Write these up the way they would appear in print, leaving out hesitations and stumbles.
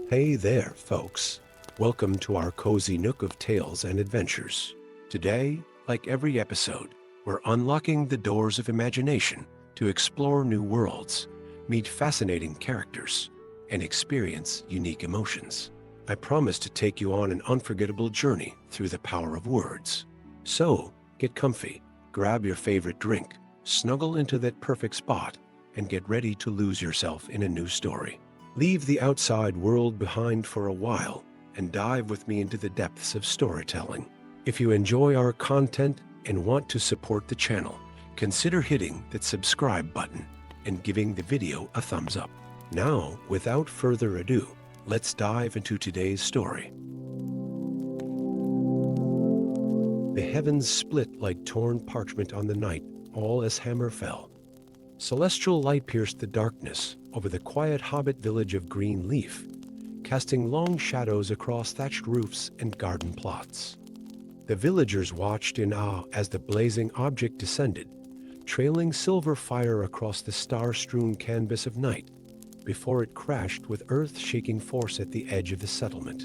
Hey there, folks. Welcome to our cozy nook of tales and adventures. Today, like every episode, we're unlocking the doors of imagination to explore new worlds, meet fascinating characters, and experience unique emotions. I promise to take you on an unforgettable journey through the power of words. So, get comfy, grab your favorite drink, snuggle into that perfect spot, and get ready to lose yourself in a new story. Leave the outside world behind for a while and dive with me into the depths of storytelling. If you enjoy our content and want to support the channel, consider hitting that subscribe button and giving the video a thumbs up. Now, without further ado, let's dive into today's story. The heavens split like torn parchment on the night, all as hammer fell. Celestial light pierced the darkness over the quiet hobbit village of Green Leaf, casting long shadows across thatched roofs and garden plots. The villagers watched in awe as the blazing object descended, trailing silver fire across the star-strewn canvas of night, before it crashed with earth-shaking force at the edge of the settlement.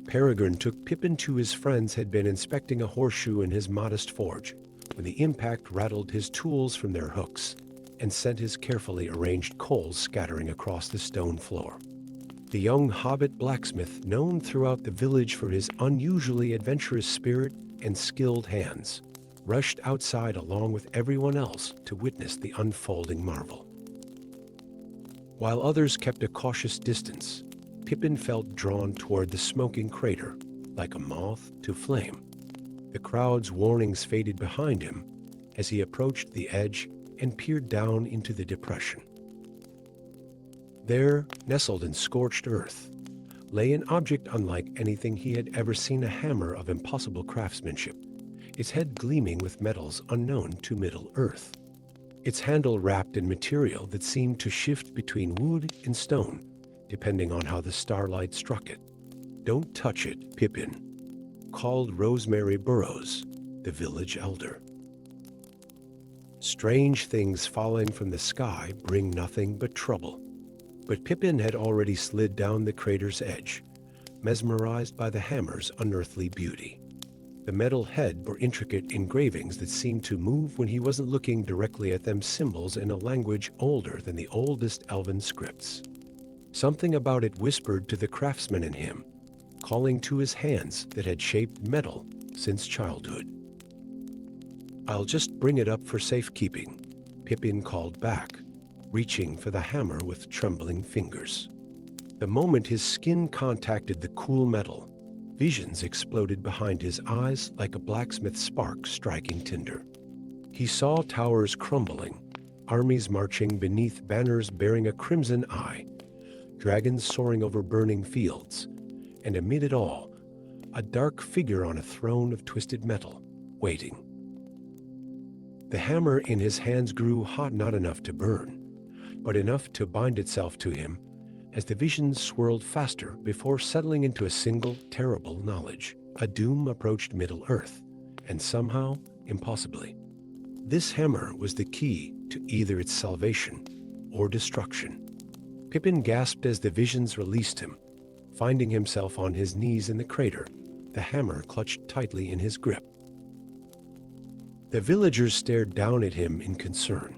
Peregrin Took Pippin to his friends had been inspecting a horseshoe in his modest forge, when the impact rattled his tools from their hooks and sent his carefully arranged coals scattering across the stone floor. The young hobbit blacksmith, known throughout the village for his unusually adventurous spirit and skilled hands, rushed outside along with everyone else to witness the unfolding marvel. While others kept a cautious distance, Pippin felt drawn toward the smoking crater, like a moth to flame. The crowd's warnings faded behind him as he approached the edge and peered down into the depression. There, nestled in scorched earth, lay an object unlike anything he had ever seen, a hammer of impossible craftsmanship, its head gleaming with metals unknown to Middle-earth. Its handle wrapped in material that seemed to shift between wood and stone, depending on how the starlight struck it. "Don't touch it, Pippin," called Rosemary Burrows, the village elder. "Strange things falling from the sky bring nothing but trouble." But Pippin had already slid down the crater's edge, mesmerized by the hammer's unearthly beauty. The metal head bore intricate engravings that seemed to move when he wasn't looking directly at them, symbols in a language older than the oldest elven scripts. Something about it whispered to the craftsman in him, calling to his hands that had shaped metal since childhood. "I'll just bring it up for safekeeping," Pippin called back, reaching for the hammer with trembling fingers. The moment his skin contacted the cool metal, visions exploded behind his eyes like a blacksmith's spark striking tinder. He saw towers crumbling, armies marching beneath banners bearing a crimson eye, dragons soaring over burning fields, and amid it all, a dark figure on a throne of twisted metal, waiting. The hammer in his hands grew hot, not enough to burn, but enough to bind itself to him as the visions swirled faster before settling into a single, terrible knowledge. A doom approached Middle-earth, and somehow, impossibly. This hammer was the key to either its salvation or destruction. Pippin gasped as the visions released him, finding himself on his knees in the crater, the hammer clutched tightly in his grip. The villagers stared down at him in concern,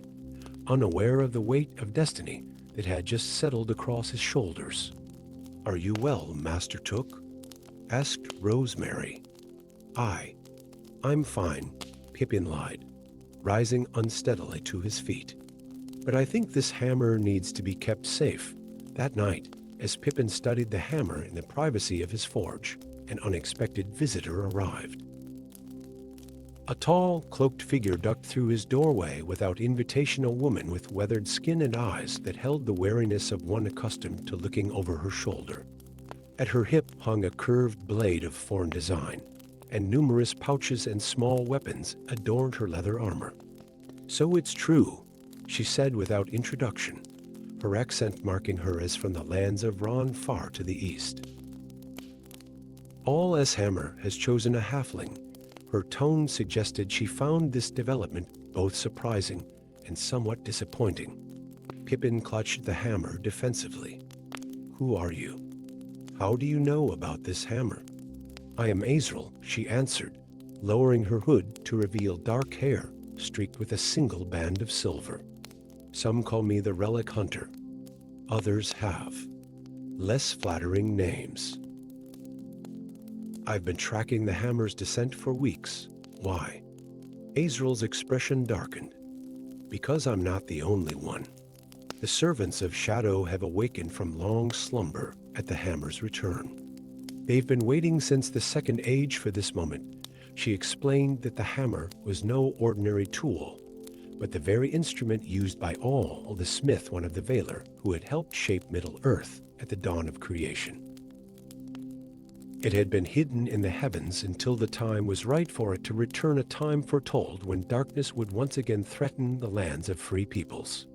unaware of the weight of destiny that had just settled across his shoulders. "Are you well, Master Took?" asked Rosemary. I'm fine," Pippin lied, rising unsteadily to his feet. "But I think this hammer needs to be kept safe." That night, as Pippin studied the hammer in the privacy of his forge, an unexpected visitor arrived. A tall, cloaked figure ducked through his doorway without invitation, a woman with weathered skin and eyes that held the wariness of one accustomed to looking over her shoulder. At her hip hung a curved blade of foreign design, and numerous pouches and small weapons adorned her leather armor. "So it's true," she said without introduction, her accent marking her as from the lands of Ron far to the east. "Aulë Hammer has chosen a halfling." Her tone suggested she found this development both surprising and somewhat disappointing. Pippin clutched the hammer defensively. Who are you? How do you know about this hammer? I am Azrael, she answered, lowering her hood to reveal dark hair streaked with a single band of silver. Some call me the Relic Hunter. Others have less flattering names. I've been tracking the hammer's descent for weeks. Why? Azrael's expression darkened. Because I'm not the only one. The servants of Shadow have awakened from long slumber at the hammer's return. They've been waiting since the Second Age for this moment. She explained that the hammer was no ordinary tool, but the very instrument used by Aulë, the smith, one of the Valar, who had helped shape Middle-earth at the dawn of creation. It had been hidden in the heavens until the time was right for it to return, a time foretold when darkness would once again threaten the lands of free peoples.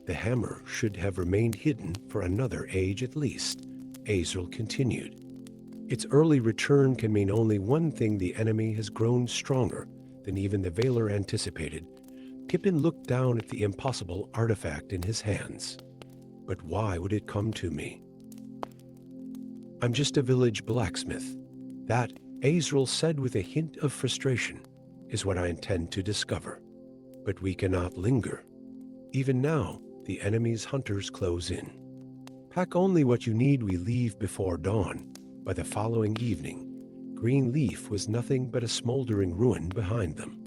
The hammer should have remained hidden for another age at least, Azrael continued. Its early return can mean only one thing: the enemy has grown stronger than even the Valar anticipated. Pippin looked down at the impossible artifact in his hands. But why would it come to me? I'm just a village blacksmith. That, Azrael said with a hint of frustration, is what I intend to discover. But we cannot linger. Even now, the enemy's hunters close in. Pack only what you need. We leave before dawn. By the following evening, Greenleaf was nothing but a smoldering ruin behind them.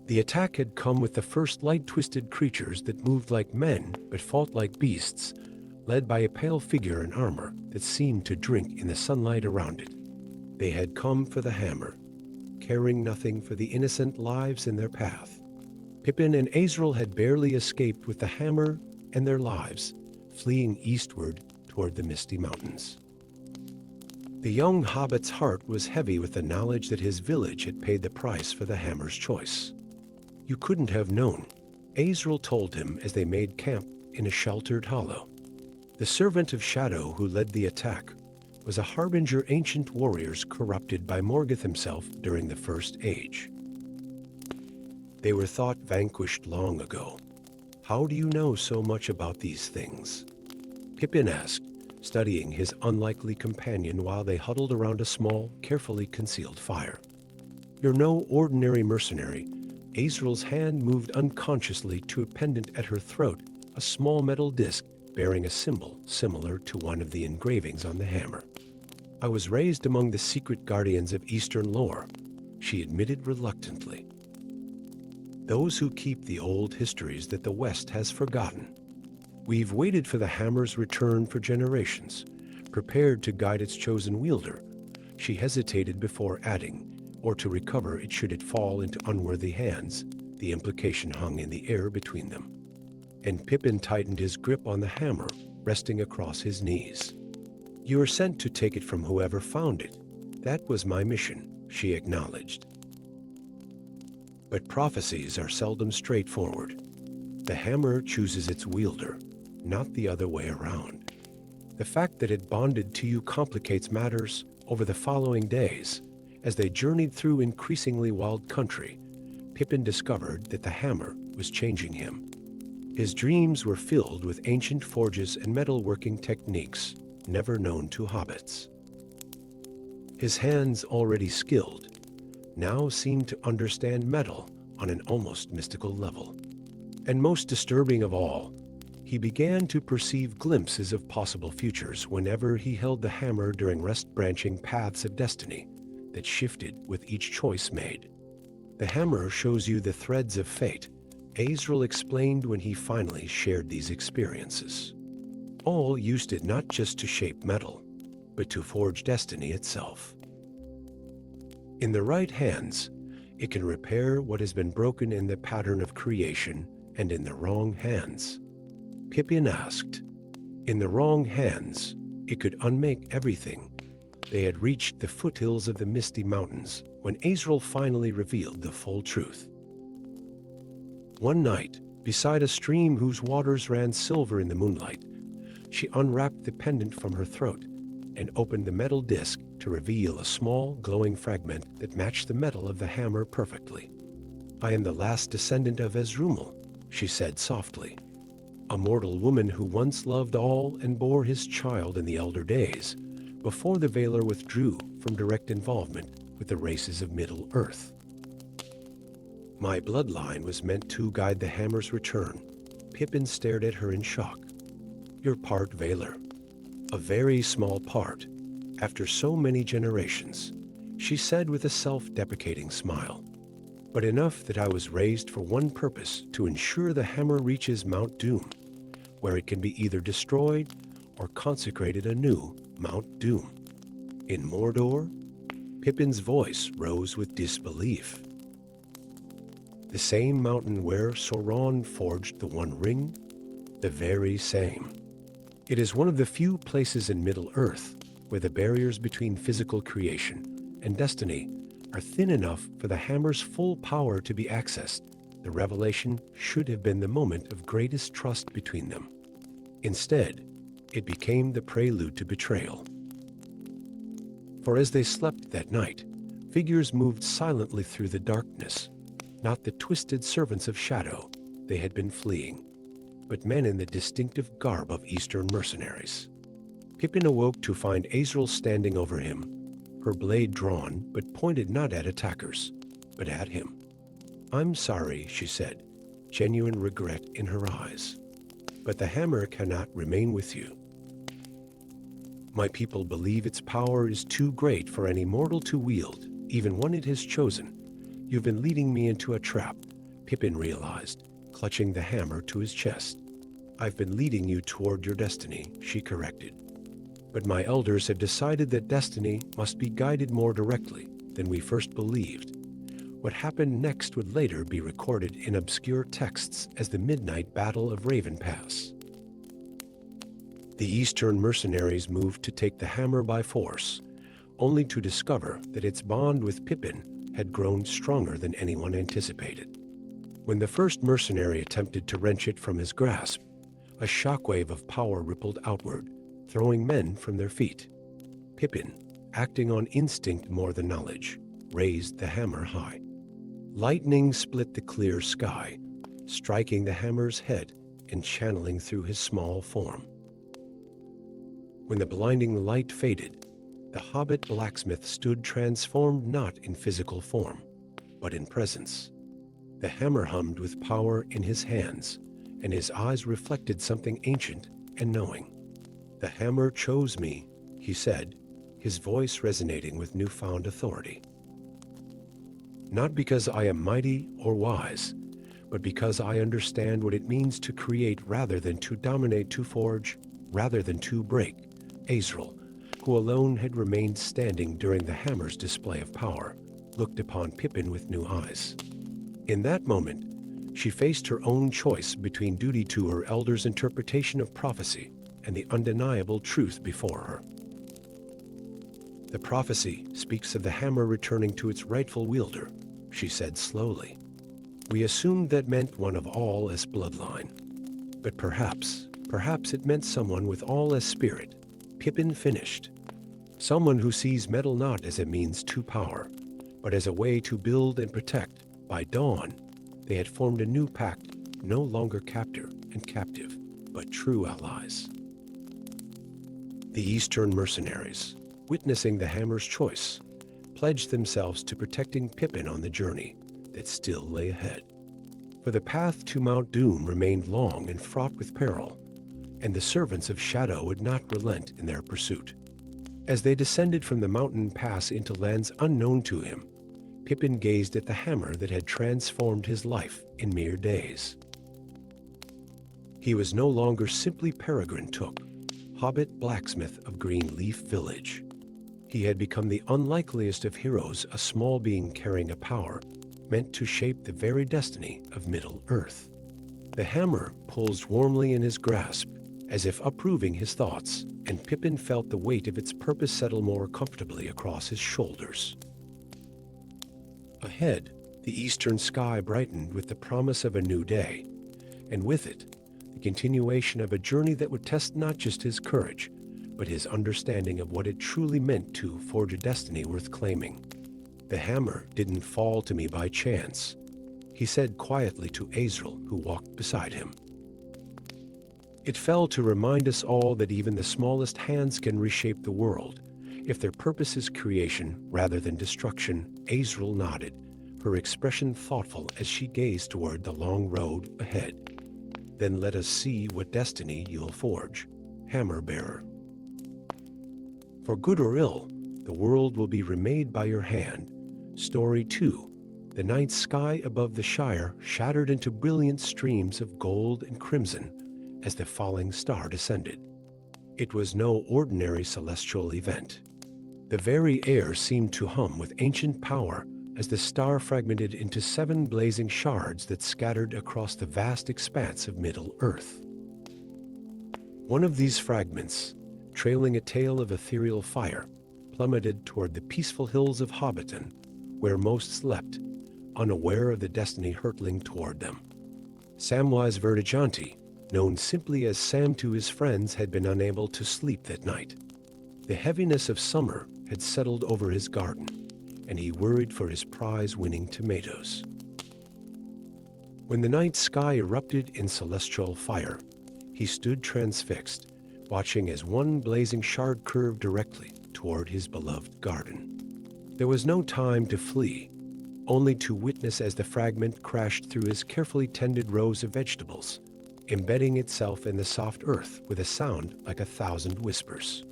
The attack had come with the first light-twisted creatures that moved like men but fought like beasts, led by a pale figure in armor that seemed to drink in the sunlight around it. They had come for the hammer, caring nothing for the innocent lives in their path. Pippin and Azrael had barely escaped with the hammer and their lives, fleeing eastward toward the misty mountains. The young hobbit's heart was heavy with the knowledge that his village had paid the price for the hammer's choice. You couldn't have known, Azrael told him as they made camp in a sheltered hollow. The servant of Shadow who led the attack was a harbinger, ancient warriors corrupted by Morgoth himself during the First Age. They were thought vanquished long ago. How do you know so much about these things? Pippin asked, studying his unlikely companion while they huddled around a small, carefully concealed fire. You're no ordinary mercenary. Azrael's hand moved unconsciously to a pendant at her throat, a small metal disc bearing a symbol similar to one of the engravings on the hammer. I was raised among the secret guardians of Eastern lore, she admitted reluctantly. Those who keep the old histories that the West has forgotten. We've waited for the hammer's return for generations, prepared to guide its chosen wielder. She hesitated before adding, or to recover it should it fall into unworthy hands. The implication hung in the air between them. And Pippin tightened his grip on the hammer, resting across his knees. You were sent to take it from whoever found it. That was my mission, she acknowledged. But prophecies are seldom straightforward. The hammer chooses its wielder, not the other way around. The fact that it bonded to you complicates matters. Over the following days, as they journeyed through increasingly wild country, Pippin discovered that the hammer was changing him. His dreams were filled with ancient forges and metalworking techniques never known to hobbits. His hands, already skilled, now seemed to understand metal on an almost mystical level. And most disturbing of all, he began to perceive glimpses of possible futures whenever he held the hammer during rest-branching paths of destiny that shifted with each choice made. The hammer shows you the threads of fate, Azrael explained when he finally shared these experiences. Aulë used it not just to shape metal, but to forge destiny itself. In the right hands, it can repair what has been broken in the pattern of creation, and in the wrong hands, Pippin asked, in the wrong hands, it could unmake everything. They had reached the foothills of the misty mountains when Azrael finally revealed the full truth. One night, beside a stream whose waters ran silver in the moonlight, she unwrapped the pendant from her throat and opened the metal disc to reveal a small, glowing fragment that matched the metal of the hammer perfectly. I am the last descendant of Ezrumil, she said softly. a mortal woman who once loved all and bore his child in the elder days, before the Valar withdrew from direct involvement with the races of Middle-earth. My bloodline was meant to guide the hammer's return. Pippin stared at her in shock. You're part Valar. A very small part, after so many generations, she said with a self-deprecating smile. But enough that I was raised for one purpose, to ensure the hammer reaches Mount Doom, where it can be either destroyed or consecrated anew, Mount Doom. In Mordor? Pippin's voice rose with disbelief. The same mountain where Sauron forged the One Ring? The very same. It is one of the few places in Middle-earth where the barriers between physical creation and destiny are thin enough for the hammer's full power to be accessed. The revelation should have been the moment of greatest trust between them. Instead, it became the prelude to betrayal. For as they slept that night, figures moved silently through the darkness, not the twisted servants of shadow they had been fleeing, but men in the distinctive garb of Eastern mercenaries. Pippin awoke to find Azrael standing over him, her blade drawn but pointed not at attackers, but at him. I'm sorry, she said, genuine regret in her eyes, but the hammer cannot remain with you. My people believe its power is too great for any mortal to wield, even one it has chosen. You've been leading me into a trap, Pippin realized, clutching the hammer to his chest. I've been leading you toward your destiny, she corrected. But my elders have decided that destiny must be guided more directly than we first believed. What happened next would later be recorded in obscure texts as the Midnight Battle of Raven Pass. The Eastern mercenaries moved to take the hammer by force, only to discover that its bond with Pippin had grown stronger than anyone anticipated. When the first mercenary attempted to wrench it from his grasp, a shockwave of power rippled outward, throwing men from their feet. Pippin, acting on instinct more than knowledge, raised the hammer high. Lightning split the clear sky, striking the hammer's head and channeling through his small form. When the blinding light faded, the hobbit blacksmith stood transformed not in physical form, but in presence. The hammer hummed with power in his hands, and his eyes reflected something ancient and knowing. The hammer chose me, he said, his voice resonating with newfound authority. Not because I am mighty or wise, but because I understand what it means to create rather than to dominate, to forge rather than to break. Azrael, who alone had remained standing during the hammer's display of power, looked upon Pippin with new eyes. In that moment, she faced her own choice between duty to her elder's interpretation of prophecy and the undeniable truth before her. The prophecy speaks of the hammer returning to its rightful wielder, she said slowly. We assumed that meant one of all as bloodline. But perhaps it meant someone with all as spirit. Pippin finished. Someone who sees metal not as a means to power, but as a way to build and protect. By dawn, they had formed a new pact, no longer captor and captive, but true allies. The Eastern mercenaries, witnessing the hammer's choice, pledged themselves to protecting Pippin on the journey that still lay ahead. For the path to Mount Doom remained long and fraught with peril, and the servants of Shadow would not relent in their pursuit. As they descended from the mountain pass into lands unknown to him, Pippin gazed at the hammer that had transformed his life in mere days. He was no longer simply Peregrin Took, Hobbit blacksmith of Greenleaf Village. He had become the unlikeliest of heroes, a small being carrying a power meant to shape the very destiny of Middle-earth. The hammer pulsed warmly in his grasp, as if approving his thoughts, and Pippin felt the weight of its purpose settle more comfortably across his shoulders. Ahead, the eastern sky brightened with the promise of a new day, and with it, the continuation of a journey that would test not just his courage, but his understanding of what it truly meant to forge a destiny worth claiming. The hammer didn't fall to me by chance, he said quietly to Azrael, who walked beside him. It fell to remind us all that even the smallest hands can reshape the world, if their purpose is creation rather than destruction. Azrael nodded, her expression thoughtful as she gazed toward the long road ahead. Then let us see what destiny you'll forge, Hammer Bearer. For good or ill, the world will be remade by your hand. Story 2. The night sky above the Shire shattered into brilliant streams of gold and crimson as the falling star descended. It was no ordinary celestial event. The very air seemed to hum with ancient power as the star fragmented into 7 blazing shards that scattered across the vast expanse of Middle-earth. One of these fragments, trailing a tail of ethereal fire, plummeted toward the peaceful hills of Hobbiton, where most slept, unaware of the destiny hurtling toward them. Samwise Flameheart, known simply as Sam to his friends, had been unable to sleep that night. The heaviness of summer had settled over his garden, and he worried for his prize-winning tomatoes. When the night sky erupted in celestial fire, he stood transfixed, watching as one blazing shard curved directly toward his beloved garden. There was no time to flee, only to witness as the fragment crashed through his carefully tended rows of vegetables, embedding itself in the soft earth with a sound like 1,000 whispers.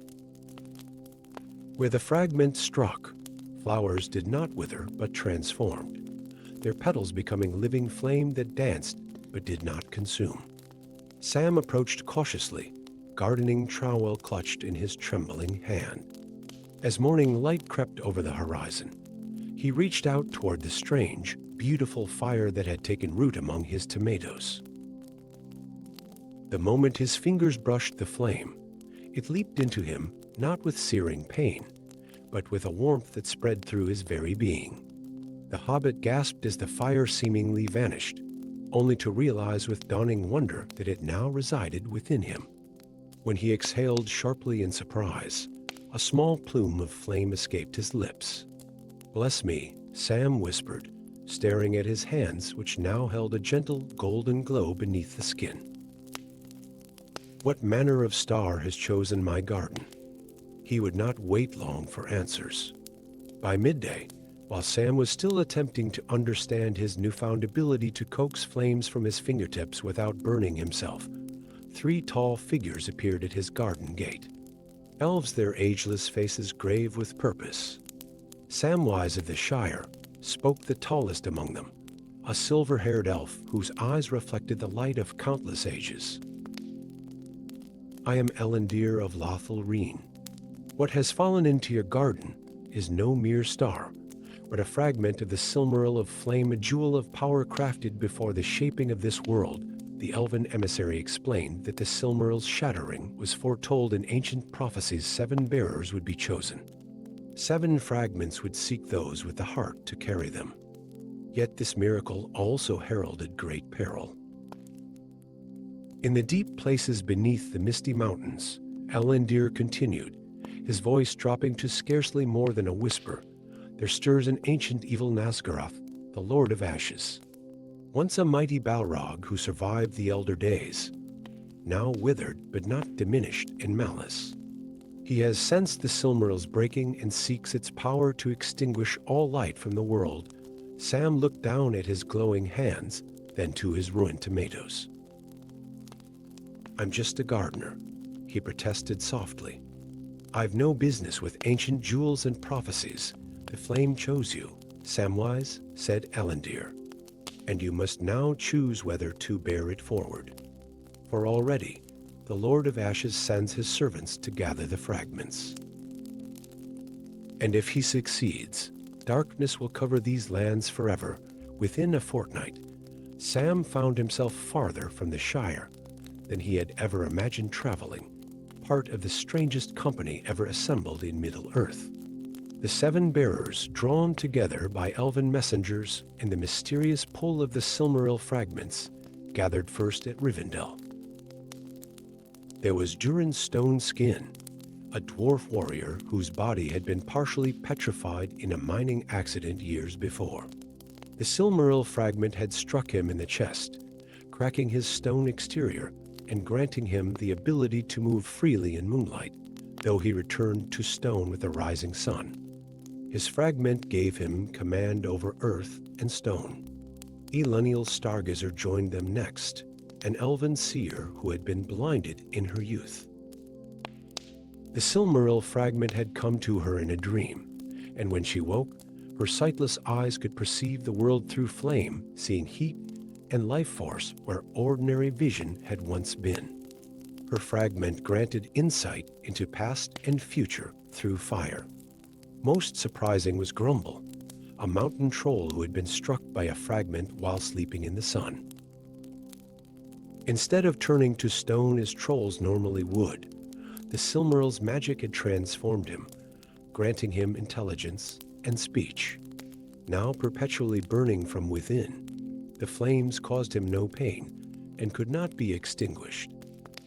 Where the fragment struck, flowers did not wither but transformed, their petals becoming living flame that danced but did not consume. Sam approached cautiously, gardening trowel clutched in his trembling hand. As morning light crept over the horizon, he reached out toward the strange, beautiful fire that had taken root among his tomatoes. The moment his fingers brushed the flame, it leaped into him not with searing pain, but with a warmth that spread through his very being. The hobbit gasped as the fire seemingly vanished, only to realize with dawning wonder that it now resided within him. When he exhaled sharply in surprise, a small plume of flame escaped his lips. "Bless me," Sam whispered, staring at his hands, which now held a gentle golden glow beneath the skin. "What manner of star has chosen my garden?" He would not wait long for answers. By midday, while Sam was still attempting to understand his newfound ability to coax flames from his fingertips without burning himself, 3 tall figures appeared at his garden gate. Elves, their ageless faces grave with purpose. Samwise of the Shire spoke the tallest among them, a silver-haired elf whose eyes reflected the light of countless ages. "I am Elanor of Lothal. What has fallen into your garden is no mere star, but a fragment of the Silmaril of flame, a jewel of power crafted before the shaping of this world." The elven emissary explained that the Silmaril's shattering was foretold in ancient prophecies. 7 bearers would be chosen. 7 fragments would seek those with the heart to carry them. Yet this miracle also heralded great peril. In the deep places beneath the misty mountains, Elanor continued, his voice dropping to scarcely more than a whisper, there stirs an ancient evil Nazgûrth, the Lord of Ashes. Once a mighty Balrog who survived the Elder Days, now withered but not diminished in malice. He has sensed the Silmaril's breaking and seeks its power to extinguish all light from the world. Sam looked down at his glowing hands, then to his ruined tomatoes. "I'm just a gardener," he protested softly. "I've no business with ancient jewels and prophecies. The flame chose you," Samwise said Elanor, "and you must now choose whether to bear it forward. For already, the Lord of Ashes sends his servants to gather the fragments. And if he succeeds, darkness will cover these lands forever." Within a fortnight, Sam found himself farther from the Shire than he had ever imagined traveling, part of the strangest company ever assembled in Middle-earth. The 7 bearers, drawn together by elven messengers in the mysterious pull of the Silmaril fragments, gathered first at Rivendell. There was Durin Stone Skin, a dwarf warrior whose body had been partially petrified in a mining accident years before. The Silmaril fragment had struck him in the chest, cracking his stone exterior and granting him the ability to move freely in moonlight, though he returned to stone with the rising sun. His fragment gave him command over earth and stone. Elenial Stargazer joined them next, an elven seer who had been blinded in her youth. The Silmaril fragment had come to her in a dream, and when she woke, her sightless eyes could perceive the world through flame, seeing heat and life force where ordinary vision had once been. Her fragment granted insight into past and future through fire. Most surprising was Grumble, a mountain troll who had been struck by a fragment while sleeping in the sun. Instead of turning to stone as trolls normally would, the Silmaril's magic had transformed him, granting him intelligence and speech. Now perpetually burning from within, the flames caused him no pain and could not be extinguished.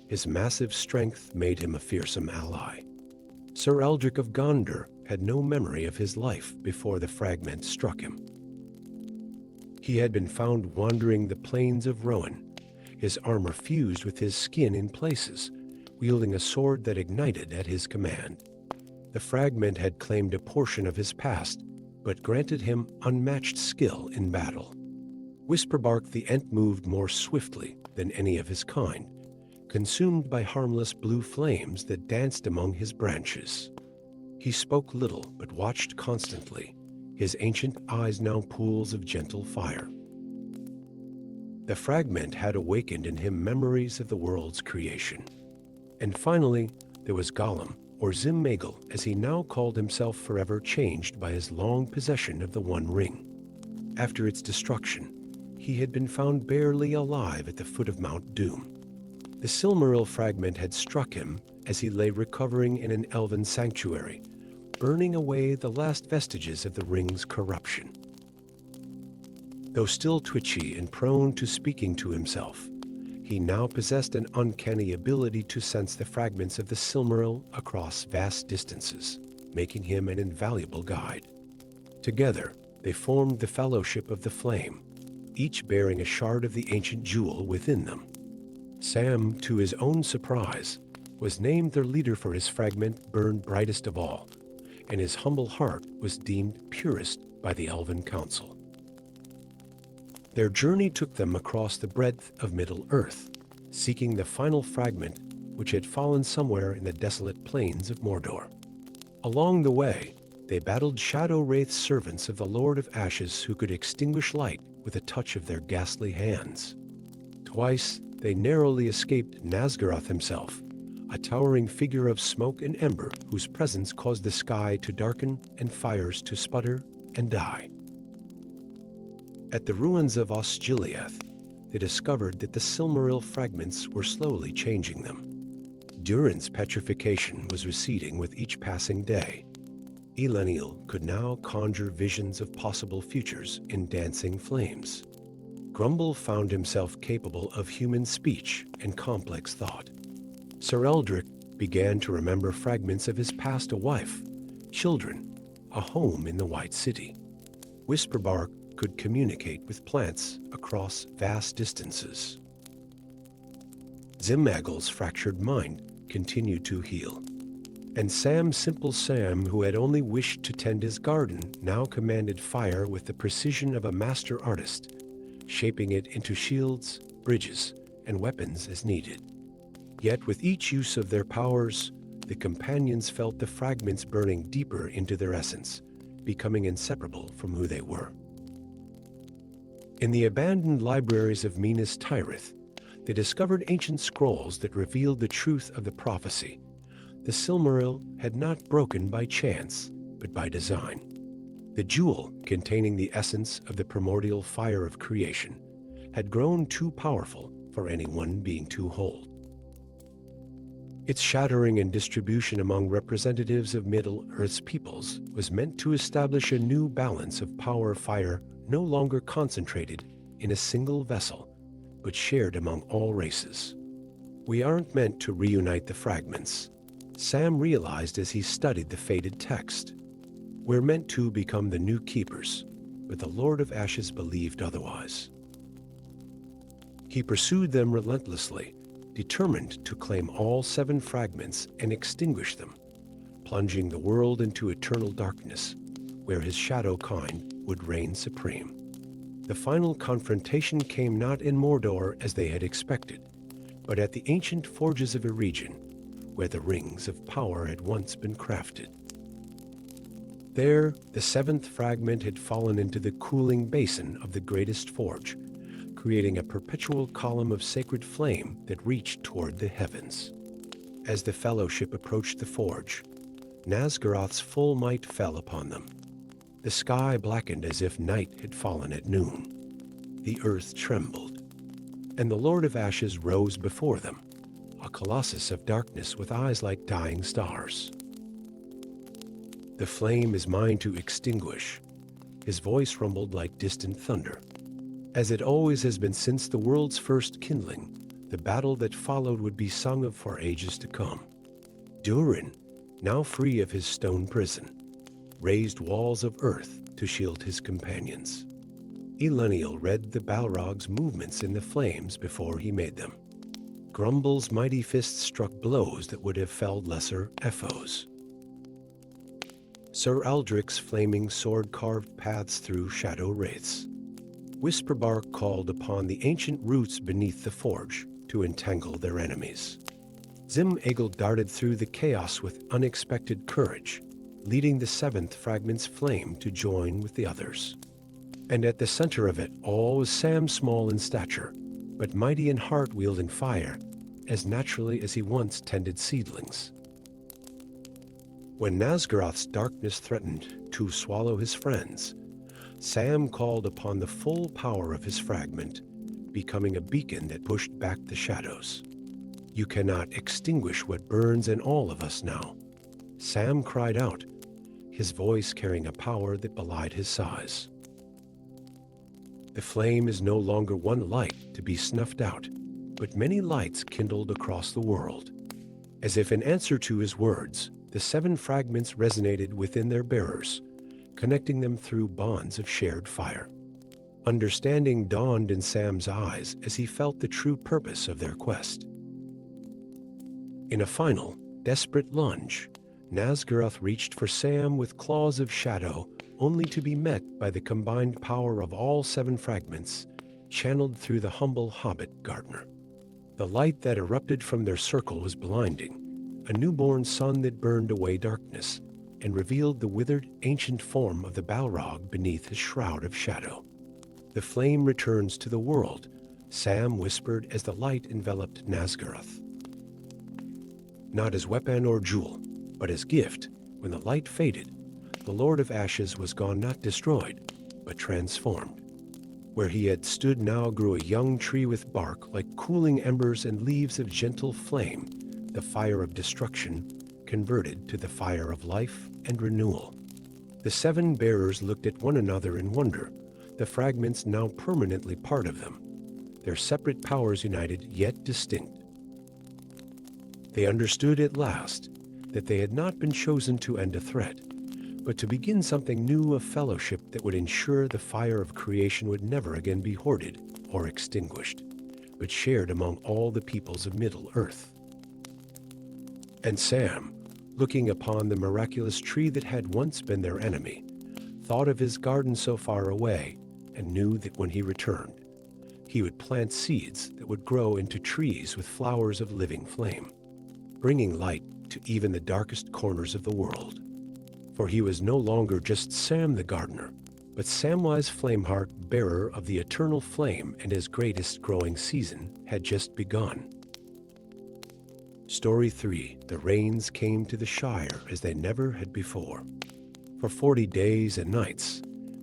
His massive strength made him a fearsome ally. Sir Eldric of Gondor had no memory of his life before the fragment struck him. He had been found wandering the plains of Rohan, his armor fused with his skin in places, wielding a sword that ignited at his command. The fragment had claimed a portion of his past, but granted him unmatched skill in battle. Whisperbark the Ent moved more swiftly than any of his kind, consumed by harmless blue flames that danced among his branches. He spoke little but watched constantly, his ancient eyes now pools of gentle fire. The fragment had awakened in him memories of the world's creation. And finally, there was Gollum, or Zimmegal, as he now called himself, forever changed by his long possession of the One Ring. After its destruction, he had been found barely alive at the foot of Mount Doom. The Silmaril fragment had struck him as he lay recovering in an elven sanctuary, burning away the last vestiges of the ring's corruption. Though still twitchy and prone to speaking to himself, he now possessed an uncanny ability to sense the fragments of the Silmaril across vast distances, making him an invaluable guide. Together, they formed the Fellowship of the Flame, each bearing a shard of the ancient jewel within them. Sam, to his own surprise, was named their leader for his fragment burned brightest of all, and his humble heart was deemed purest by the Elven Council. Their journey took them across the breadth of Middle-earth, seeking the final fragment which had fallen somewhere in the desolate plains of Mordor. Along the way, they battled shadow wraith servants of the Lord of Ashes who could extinguish light with a touch of their ghastly hands. Twice, they narrowly escaped Nazgûrth himself, a towering figure of smoke and ember whose presence caused the sky to darken and fires to sputter and die. At the ruins of Osgiliath, they discovered that the Silmaril fragments were slowly changing them. Durin's petrification was receding with each passing day. Elenial could now conjure visions of possible futures in dancing flames. Grumble found himself capable of human speech and complex thought. Sir Eldric began to remember fragments of his past: a wife, children, a home in the White City. Whisperbark could communicate with plants across vast distances. Zimmegal's fractured mind continued to heal. And Sam, Simple Sam, who had only wished to tend his garden, now commanded fire with the precision of a master artist, shaping it into shields, bridges, and weapons as needed. Yet with each use of their powers, the companions felt the fragments burning deeper into their essence, becoming inseparable from who they were. In the abandoned libraries of Minas Tirith, they discovered ancient scrolls that revealed the truth of the prophecy. The Silmaril had not broken by chance, but by design. The jewel, containing the essence of the primordial fire of creation, had grown too powerful for any one being to hold. Its shattering and distribution among representatives of Middle-earth's peoples was meant to establish a new balance of power-fire, no longer concentrated in a single vessel, but shared among all races. We aren't meant to reunite the fragments, Sam realized as he studied the faded text. We're meant to become the new keepers, but the Lord of Ashes believed otherwise. He pursued them relentlessly, determined to claim all 7 fragments and extinguish them, plunging the world into eternal darkness, where his shadow kind would reign supreme. The final confrontation came not in Mordor as they had expected, but at the ancient forges of Eregion, where the rings of power had once been crafted. There, the 7th fragment had fallen into the cooling basin of the greatest forge, creating a perpetual column of sacred flame that reached toward the heavens. As the Fellowship approached the forge, Nazgûrth's full might fell upon them. The sky blackened as if night had fallen at noon. The earth trembled, and the Lord of Ashes rose before them, a colossus of darkness with eyes like dying stars. "The flame is mine to extinguish," his voice rumbled like distant thunder. As it always has been since the world's first kindling, the battle that followed would be sung of for ages to come. Durin, now free of his stone prison, raised walls of earth to shield his companions. Elendil read the Balrog's movements in the flames before he made them. Grumble's mighty fists struck blows that would have felled lesser foes. Sir Aldrich's flaming sword carved paths through shadow wraiths. Whisperbark called upon the ancient roots beneath the forge to entangle their enemies. Zim-Egil darted through the chaos with unexpected courage, leading the 7th fragment's flame to join with the others. And at the center of it all was Sam, small in stature, but mighty in heart, wielding fire as naturally as he once tended seedlings. When Nazgûrth's darkness threatened to swallow his friends, Sam called upon the full power of his fragment, becoming a beacon that pushed back the shadows. "You cannot extinguish what burns in all of us now," Sam cried out, his voice carrying a power that belied his size. The flame is no longer one light to be snuffed out, but many lights kindled across the world. As if in answer to his words, the 7 fragments resonated within their bearers, connecting them through bonds of shared fire. Understanding dawned in Sam's eyes as he felt the true purpose of their quest. In a final, desperate lunge, Nazgûrth reached for Sam with claws of shadow, only to be met by the combined power of all 7 fragments, channeled through the humble hobbit gardener. The light that erupted from their circle was blinding, a newborn sun that burned away darkness and revealed the withered ancient form of the Balrog beneath his shroud of shadow. "The flame returns to the world," Sam whispered as the light enveloped Nazgûrth. Not as weapon or jewel, but as gift. When the light faded, the Lord of Ashes was gone, not destroyed, but transformed. Where he had stood now grew a young tree with bark like cooling embers and leaves of gentle flame, the fire of destruction converted to the fire of life and renewal. The 7 bearers looked at one another in wonder, the fragments now permanently part of them, their separate powers united yet distinct. They understood at last that they had not been chosen to end a threat, but to begin something new, a fellowship that would ensure the fire of creation would never again be hoarded or extinguished, but shared among all the peoples of Middle-earth. And Sam, looking upon the miraculous tree that had once been their enemy, thought of his garden so far away and knew that when he returned, he would plant seeds that would grow into trees with flowers of living flame, bringing light to even the darkest corners of the world. For he was no longer just Sam the gardener, but Samwise Flameheart, bearer of the eternal flame, and his greatest growing season had just begun. Story 3. The rains came to the Shire as they never had before. For 40 days and nights,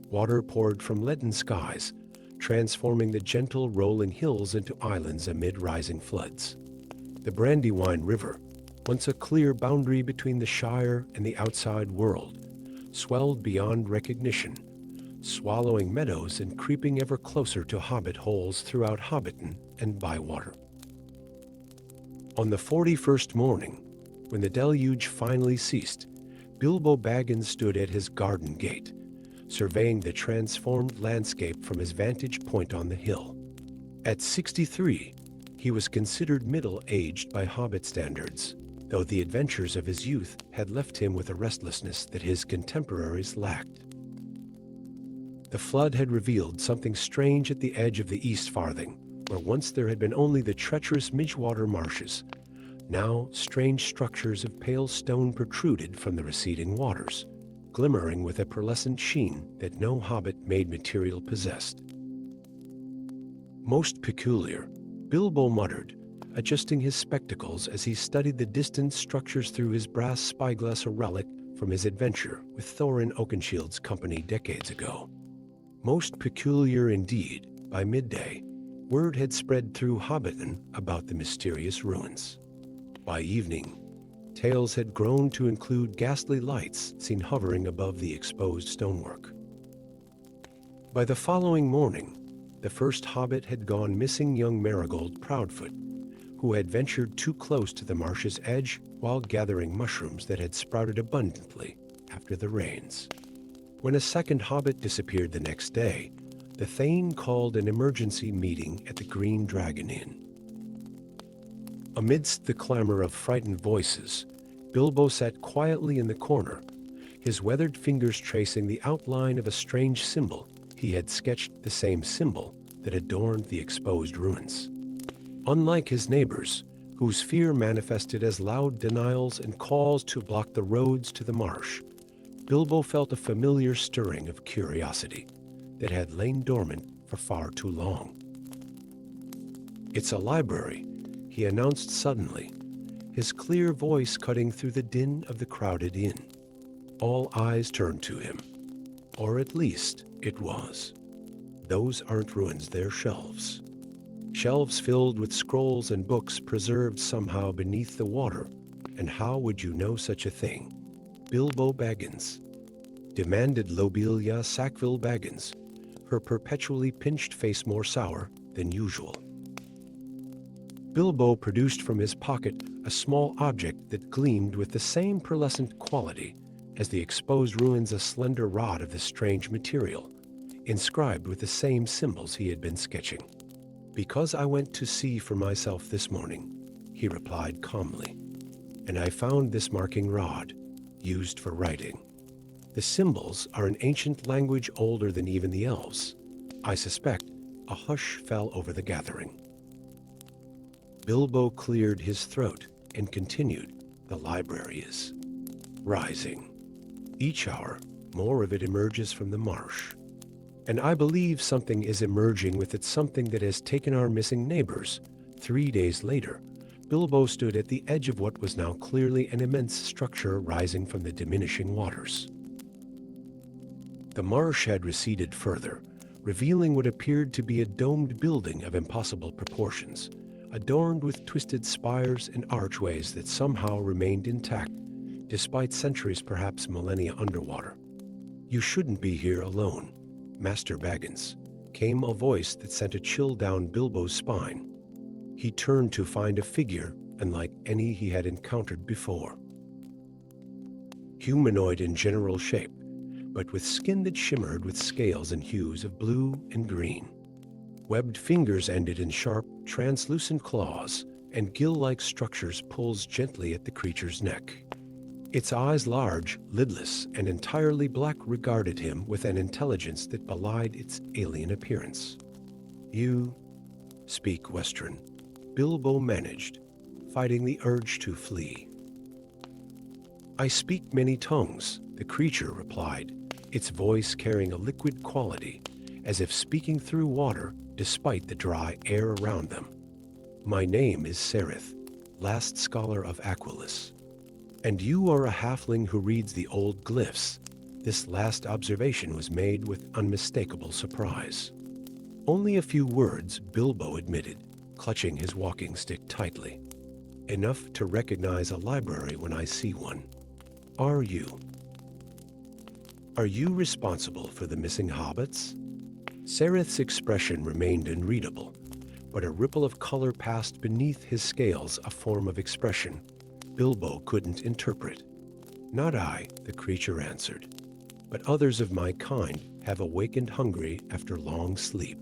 water poured from leaden skies, transforming the gentle rolling hills into islands amid rising floods. The Brandywine River, once a clear boundary between the Shire and the outside world, swelled beyond recognition, swallowing meadows and creeping ever closer to hobbit holes throughout Hobbiton and Bywater. On the 41st morning, when the deluge finally ceased, Bilbo Baggins stood at his garden gate, surveying the transformed landscape from his vantage point on the hill. At 63, He was considered middle-aged by Hobbit standards, though the adventures of his youth had left him with a restlessness that his contemporaries lacked. The flood had revealed something strange at the edge of the East Farthing, where once there had been only the treacherous Midgewater marshes. Now strange structures of pale stone protruded from the receding waters, glimmering with a pearlescent sheen that no Hobbit-made material possessed. "Most peculiar," Bilbo muttered, adjusting his spectacles as he studied the distant structures through his brass spyglass, a relic from his adventure with Thorin Oakenshield's company decades ago. Most peculiar indeed. By midday, word had spread through Hobbiton about the mysterious ruins. By evening, tales had grown to include ghastly lights seen hovering above the exposed stonework. By the following morning, the first Hobbit had gone missing, young Marigold Proudfoot, who had ventured too close to the marsh's edge while gathering mushrooms that had sprouted abundantly after the rains. When a second Hobbit disappeared the next day, the Thane called an emergency meeting at the Green Dragon Inn. Amidst the clamor of frightened voices, Bilbo sat quietly in the corner, his weathered fingers tracing the outline of a strange symbol. He had sketched the same symbol that adorned the exposed ruins. Unlike his neighbors, whose fear manifested as loud denials and calls to block the roads to the marsh, Bilbo felt a familiar stirring of curiosity that had lain dormant for far too long. "It's a library," he announced suddenly, his clear voice cutting through the din of the crowded inn. All eyes turned to him. Or at least it was. Those aren't ruins, they're shelves. Shelves filled with scrolls and books preserved somehow beneath the water. And how would you know such a thing? "Bilbo Baggins," demanded Lobelia Sackville Baggins, her perpetually pinched face more sour than usual. Bilbo produced from his pocket a small object that gleamed with the same pearlescent quality as the exposed ruins, a slender rod of the strange material, inscribed with the same symbols he had been sketching. "Because I went to see for myself this morning," he replied calmly, "and I found this marking rod, used for writing. The symbols are an ancient language older than even the elves. I suspect a hush fell over the gathering." Bilbo cleared his throat and continued, "The library is rising. Each hour, more of it emerges from the marsh. And I believe something is emerging with it, something that has taken our missing neighbors." 3 days later, Bilbo stood at the edge of what was now clearly an immense structure rising from the diminishing waters. The marsh had receded further, revealing what appeared to be a domed building of impossible proportions, adorned with twisted spires and archways that somehow remained intact, despite centuries, perhaps millennia underwater. "You shouldn't be here alone, Master Baggins," came a voice that sent a chill down Bilbo's spine. He turned to find a figure unlike any he had encountered before. Humanoid in general shape, but with skin that shimmered with scales and hues of blue and green. Webbed fingers ended in sharp, translucent claws, and gill-like structures pulls gently at the creature's neck. Its eyes, large, lidless, and entirely black, regarded him with an intelligence that belied its alien appearance. "You speak Western," Bilbo managed, fighting the urge to flee. "I speak many tongues," the creature replied, its voice carrying a liquid quality, as if speaking through water despite the dry air around them. "My name is Sereth, last scholar of Aquilus. And you are a halfling who reads the old glyphs." This last observation was made with unmistakable surprise. "Only a few words," Bilbo admitted, clutching his walking stick tightly. "Enough to recognize a library when I see one. Are you responsible for the missing hobbits?" Sereth's expression remained unreadable, but a ripple of color passed beneath his scales, a form of expression Bilbo couldn't interpret. "Not I," the creature answered, "but others of my kind have awakened hungry after long sleep.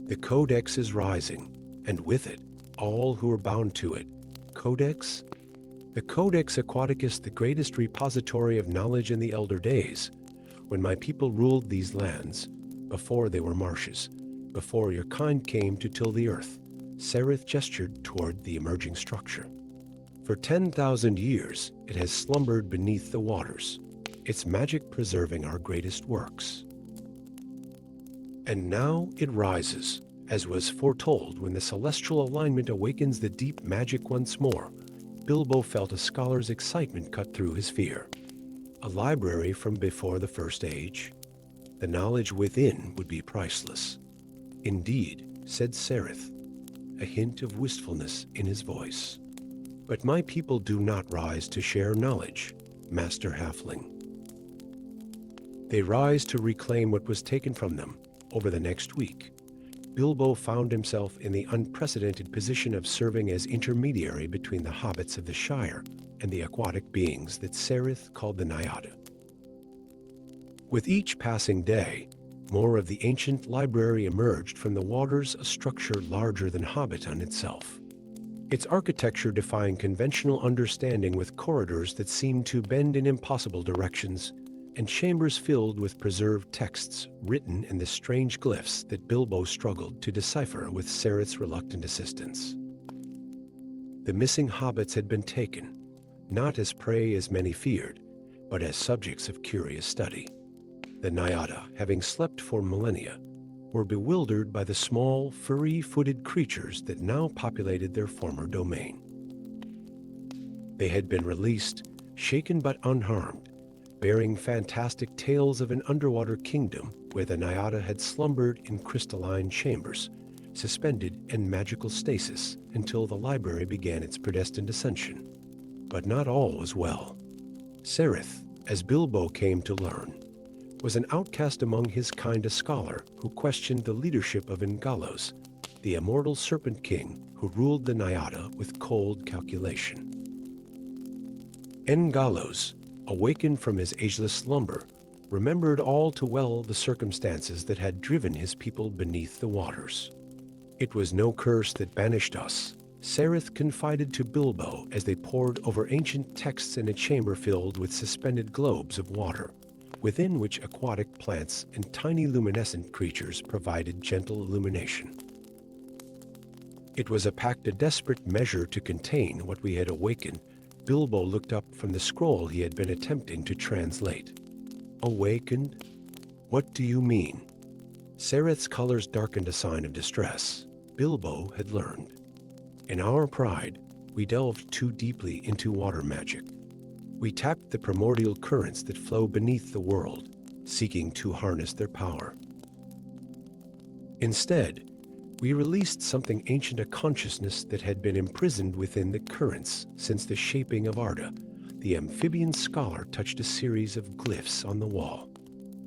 The codex is rising, and with it, all who were bound to it. Codex? The Codex Aquaticus, the greatest repository of knowledge in the elder days, when my people ruled these lands, before they were marshes, before your kind came to till the earth. Sereth gestured toward the emerging structure. For 10,000 years, it has slumbered beneath the waters, its magic preserving our greatest works. And now it rises, as was foretold when the celestial alignment awakens the deep magic once more. Bilbo felt a scholar's excitement cut through his fear. A library from before the First Age? The knowledge within would be priceless. Indeed, said Sereth, a hint of wistfulness in his voice. But my people do not rise to share knowledge, Master Halfling. They rise to reclaim what was taken from them. Over the next week, Bilbo found himself in the unprecedented position of serving as intermediary between the hobbits of the Shire and the aquatic beings that Sereth called the Nyada. With each passing day, more of the ancient library emerged from the waters, a structure larger than Hobbiton itself. Its architecture defying conventional understanding, with corridors that seemed to bend in impossible directions, and chambers filled with preserved texts written in the strange glyphs that Bilbo struggled to decipher with Sereth's reluctant assistance. The missing hobbits had been taken, not as prey as many feared, but as subjects of curious study. The Nyada, having slept for millennia, were bewildered by the small, furry-footed creatures that now populated their former domain. They had been released, shaken but unharmed, bearing fantastic tales of an underwater kingdom where the Nyada had slumbered in crystalline chambers, suspended in magical stasis until the library began its predestined ascension. But not all was well. Sereth, as Bilbo came to learn, was an outcast among his kind, a scholar who questioned the leadership of Engalos, the immortal serpent king who ruled the Nyada with cold calculation. Engalos, awakened from his ageless slumber, remembered all too well the circumstances that had driven his people beneath the waters. It was no curse that banished us, Sereth confided to Bilbo as they pored over ancient texts in a chamber filled with suspended globes of water, within which aquatic plants and tiny luminescent creatures provided gentle illumination. It was a pact, a desperate measure to contain what we had awakened. Bilbo looked up from the scroll he had been attempting to translate. Awakened? What do you mean? Sereth's colors darkened, a sign of distress. Bilbo had learned. In our pride, we delved too deeply into water magic. We tapped the primordial currents that flow beneath the world, seeking to harness their power. Instead, we released something ancient, a consciousness that had been imprisoned within the currents since the shaping of Arda. The amphibian scholar touched a series of glyphs on the wall,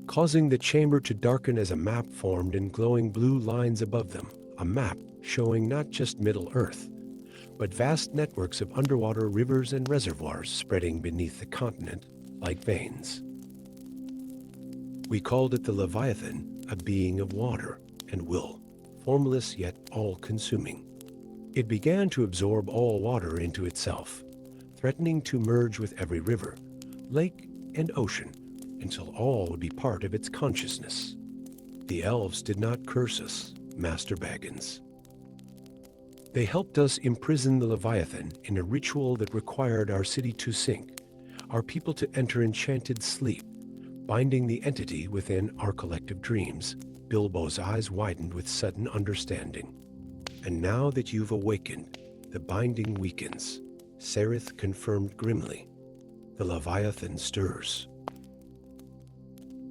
causing the chamber to darken as a map formed in glowing blue lines above them, a map showing not just Middle-earth, but vast networks of underwater rivers and reservoirs spreading beneath the continent like veins. We called it the Leviathan, a being of water and will, formless yet all-consuming. It began to absorb all water into itself, threatening to merge with every river, lake, and ocean, until all would be part of its consciousness. The elves did not curse us, Master Baggins. They helped us imprison the Leviathan in a ritual that required our city to sink, our people to enter enchanted sleep, binding the entity within our collective dreams. Bilbo's eyes widened with sudden understanding. And now that you've awakened, the binding weakens, Sereth confirmed grimly. The Leviathan stirs.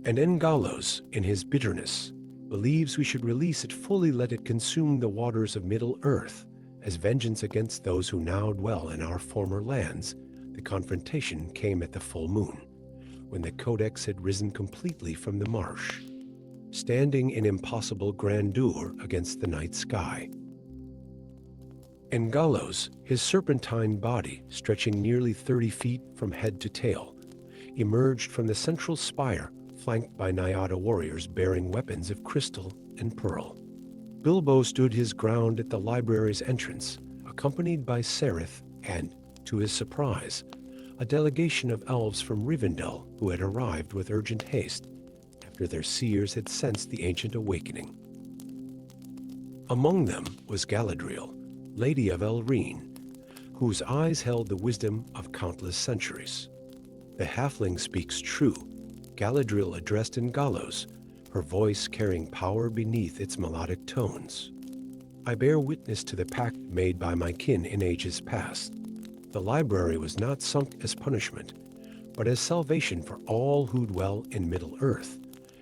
And Engalos, in his bitterness, believes we should release it fully, let it consume the waters of Middle-earth, as vengeance against those who now dwell in our former lands. The confrontation came at the full moon, when the codex had risen completely from the marsh, standing in impossible grandeur against the night sky. Engalos, his serpentine body stretching nearly 30 feet from head to tail, emerged from the central spire, flanked by Nyada warriors bearing weapons of crystal and pearl. Bilbo stood his ground at the library's entrance, accompanied by Sereth and, to his surprise, a delegation of elves from Rivendell who had arrived with urgent haste after their seers had sensed the ancient awakening. Among them was Galadriel, Lady of Elrine, whose eyes held the wisdom of countless centuries. The halfling speaks true, Galadriel addressed in Gallows, her voice carrying power beneath its melodic tones. I bear witness to the pact made by my kin in ages past. The library was not sunk as punishment, but as salvation for all who dwell in Middle-earth.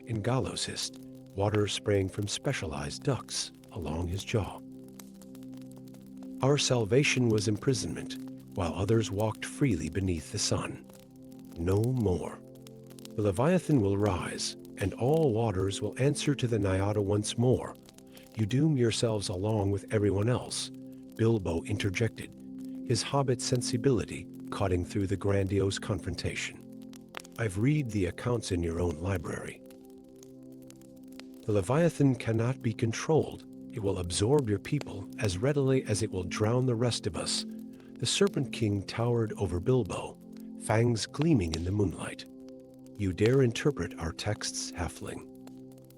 In Gallows hissed, water spraying from specialized ducts along his jaw. Our salvation was imprisonment, while others walked freely beneath the sun. No more. The Leviathan will rise, and all waters will answer to the Nyada once more. You doom yourselves along with everyone else, Bilbo interjected, his hobbit sensibility cutting through the grandiose confrontation. I've read the accounts in your own library. The Leviathan cannot be controlled. It will absorb your people as readily as it will drown the rest of us. The Serpent King towered over Bilbo, fangs gleaming in the moonlight. You dare interpret our texts, halfling.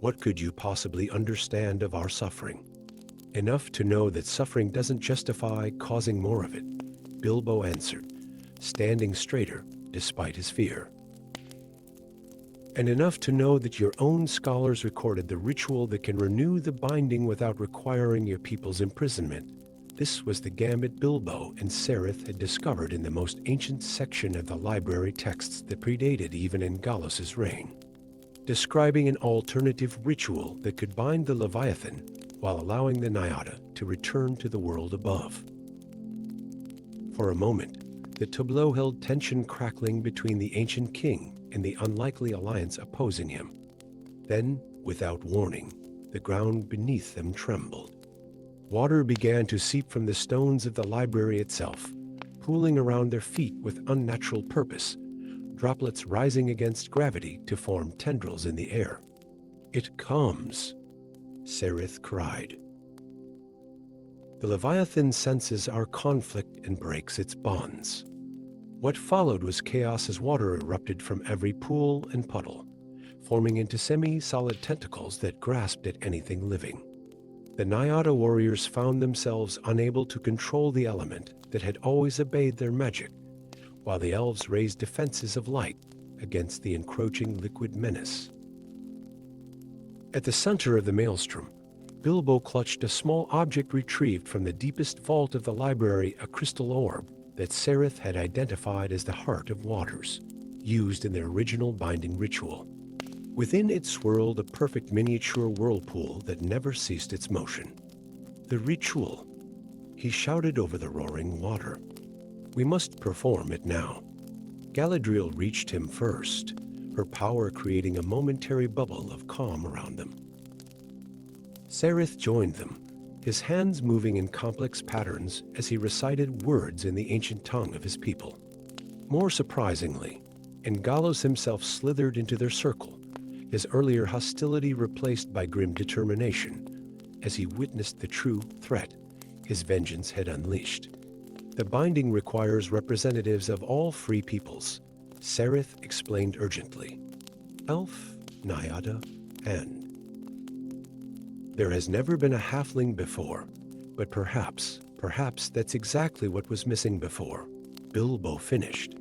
What could you possibly understand of our suffering? Enough to know that suffering doesn't justify causing more of it, Bilbo answered, standing straighter despite his fear. And enough to know that your own scholars recorded the ritual that can renew the binding without requiring your people's imprisonment. This was the gambit Bilbo and Sereth had discovered in the most ancient section of the library texts that predated even in Gallos's reign, describing an alternative ritual that could bind the Leviathan while allowing the Nyada to return to the world above. For a moment, the tableau held tension crackling between the ancient king and the unlikely alliance opposing him. Then, without warning, the ground beneath them trembled. Water began to seep from the stones of the library itself, pooling around their feet with unnatural purpose, droplets rising against gravity to form tendrils in the air. It comes, Sereth cried. The Leviathan senses our conflict and breaks its bonds. What followed was chaos as water erupted from every pool and puddle, forming into semi-solid tentacles that grasped at anything living. The Nyada warriors found themselves unable to control the element that had always obeyed their magic, while the elves raised defenses of light against the encroaching liquid menace. At the center of the maelstrom, Bilbo clutched a small object retrieved from the deepest vault of the library, a crystal orb that Sereth had identified as the Heart of Waters, used in their original binding ritual. Within it swirled a perfect miniature whirlpool that never ceased its motion. The ritual, he shouted over the roaring water. We must perform it now. Galadriel reached him first, her power creating a momentary bubble of calm around them. Sereth joined them, his hands moving in complex patterns as he recited words in the ancient tongue of his people. More surprisingly, Gallos himself slithered into their circle, his earlier hostility replaced by grim determination, as he witnessed the true threat his vengeance had unleashed. The binding requires representatives of all free peoples, Sereth explained urgently. Elf, Nyada, and. There has never been a halfling before, but perhaps that's exactly what was missing before, Bilbo finished.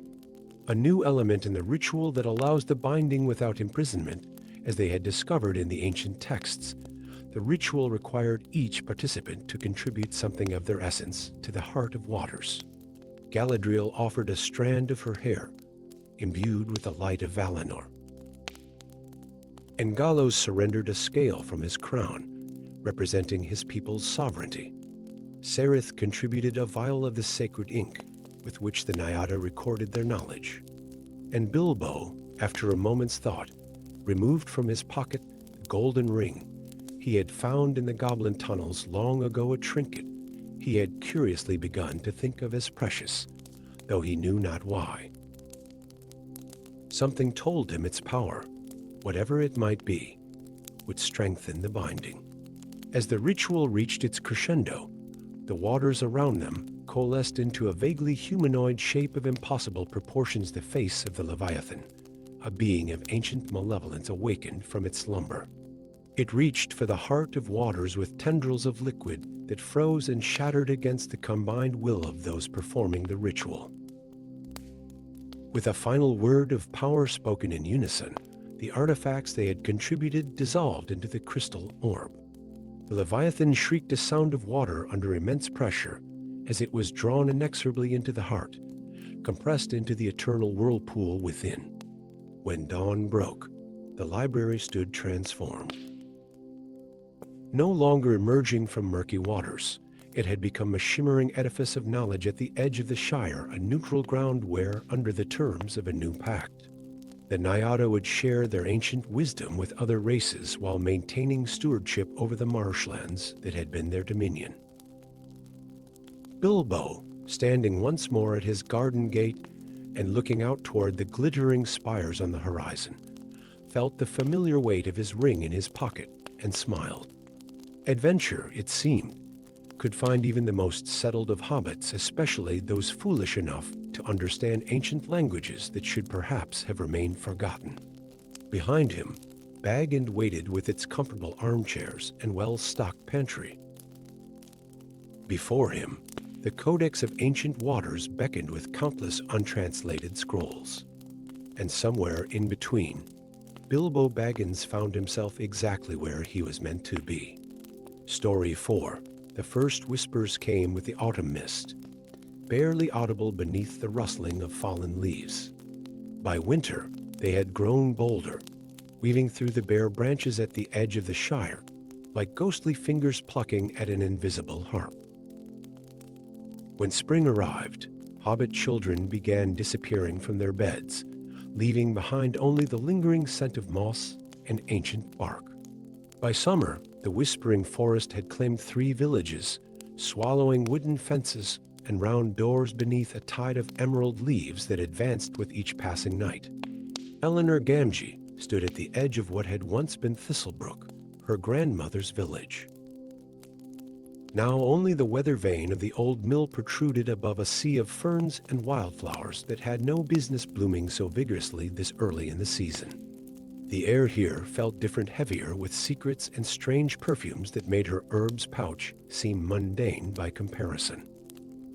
A new element in the ritual that allows the binding without imprisonment, as they had discovered in the ancient texts. The ritual required each participant to contribute something of their essence to the Heart of Waters. Galadriel offered a strand of her hair, imbued with the light of Valinor. And Gallos surrendered a scale from his crown, representing his people's sovereignty. Sereth contributed a vial of the sacred ink, with which the Nyada recorded their knowledge. And Bilbo, after a moment's thought, removed from his pocket the golden ring he had found in the goblin tunnels long ago, a trinket he had curiously begun to think of as precious, though he knew not why. Something told him its power, whatever it might be, would strengthen the binding. As the ritual reached its crescendo, the waters around them coalesced into a vaguely humanoid shape of impossible proportions, the face of the Leviathan, a being of ancient malevolence awakened from its slumber. It reached for the heart of waters with tendrils of liquid that froze and shattered against the combined will of those performing the ritual. With a final word of power spoken in unison, the artifacts they had contributed dissolved into the crystal orb. The Leviathan shrieked a sound of water under immense pressure as it was drawn inexorably into the heart, compressed into the eternal whirlpool within. When dawn broke, the library stood transformed. No longer emerging from murky waters, it had become a shimmering edifice of knowledge at the edge of the Shire, a neutral ground where, under the terms of a new pact, the Nyada would share their ancient wisdom with other races while maintaining stewardship over the marshlands that had been their dominion. Bilbo, standing once more at his garden gate and looking out toward the glittering spires on the horizon, felt the familiar weight of his ring in his pocket and smiled. Adventure, it seemed, could find even the most settled of hobbits, especially those foolish enough to understand ancient languages that should perhaps have remained forgotten. Behind him, Baggins waited with its comfortable armchairs and well-stocked pantry. Before him, the codex of ancient waters beckoned with countless untranslated scrolls. And somewhere in between, Bilbo Baggins found himself exactly where he was meant to be. Story 4. The first whispers came with the autumn mist, barely audible beneath the rustling of fallen leaves. By winter, they had grown bolder, weaving through the bare branches at the edge of the Shire, like ghostly fingers plucking at an invisible harp. When spring arrived, Hobbit children began disappearing from their beds, leaving behind only the lingering scent of moss and ancient bark. By summer, the whispering forest had claimed 3 villages, swallowing wooden fences and round doors beneath a tide of emerald leaves that advanced with each passing night. Elanor Gamgi stood at the edge of what had once been Thistlebrook, her grandmother's village. Now only the weather vane of the old mill protruded above a sea of ferns and wildflowers that had no business blooming so vigorously this early in the season. The air here felt different, heavier with secrets and strange perfumes that made her herbs pouch seem mundane by comparison.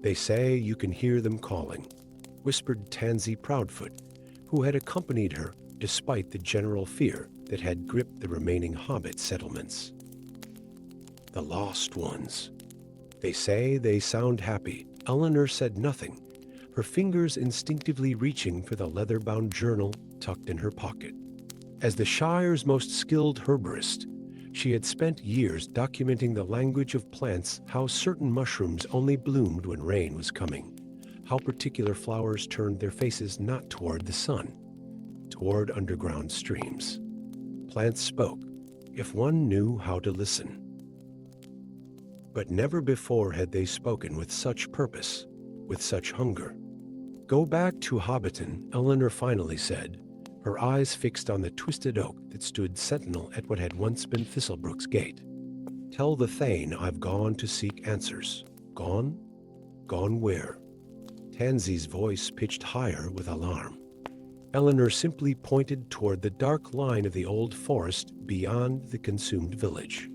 They say you can hear them calling, whispered Tansy Proudfoot, who had accompanied her despite the general fear that had gripped the remaining Hobbit settlements. The lost ones. They say they sound happy. Elanor said nothing, her fingers instinctively reaching for the leather-bound journal tucked in her pocket. As the Shire's most skilled herborist, she had spent years documenting the language of plants, how certain mushrooms only bloomed when rain was coming, how particular flowers turned their faces not toward the sun, toward underground streams. Plants spoke, if one knew how to listen. But never before had they spoken with such purpose, with such hunger. Go back to Hobbiton, Elanor finally said, her eyes fixed on the twisted oak that stood sentinel at what had once been Thistlebrook's gate. Tell the Thane I've gone to seek answers. Gone? Gone where? Tansy's voice pitched higher with alarm. Elanor simply pointed toward the dark line of the old forest beyond the consumed village.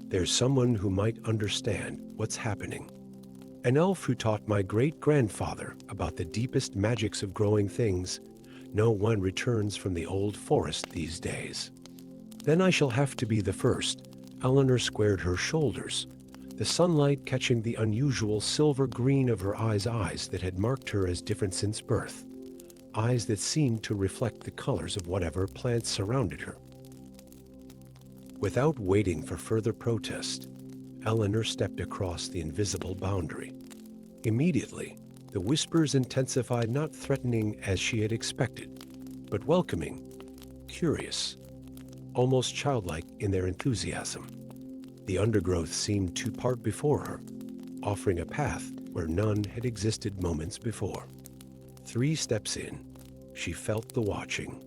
There's someone who might understand what's happening. An elf who taught my great-grandfather about the deepest magics of growing things. No one returns from the old forest these days. Then I shall have to be the first. Elanor squared her shoulders, the sunlight catching the unusual silver green of her eyes that had marked her as different since birth, eyes that seemed to reflect the colors of whatever plants surrounded her. Without waiting for further protest, Elanor stepped across the invisible boundary. Immediately, the whispers intensified, not threatening as she had expected, but welcoming, curious, almost childlike in their enthusiasm. The undergrowth seemed to part before her, offering a path where none had existed moments before. 3 steps in, she felt the watching.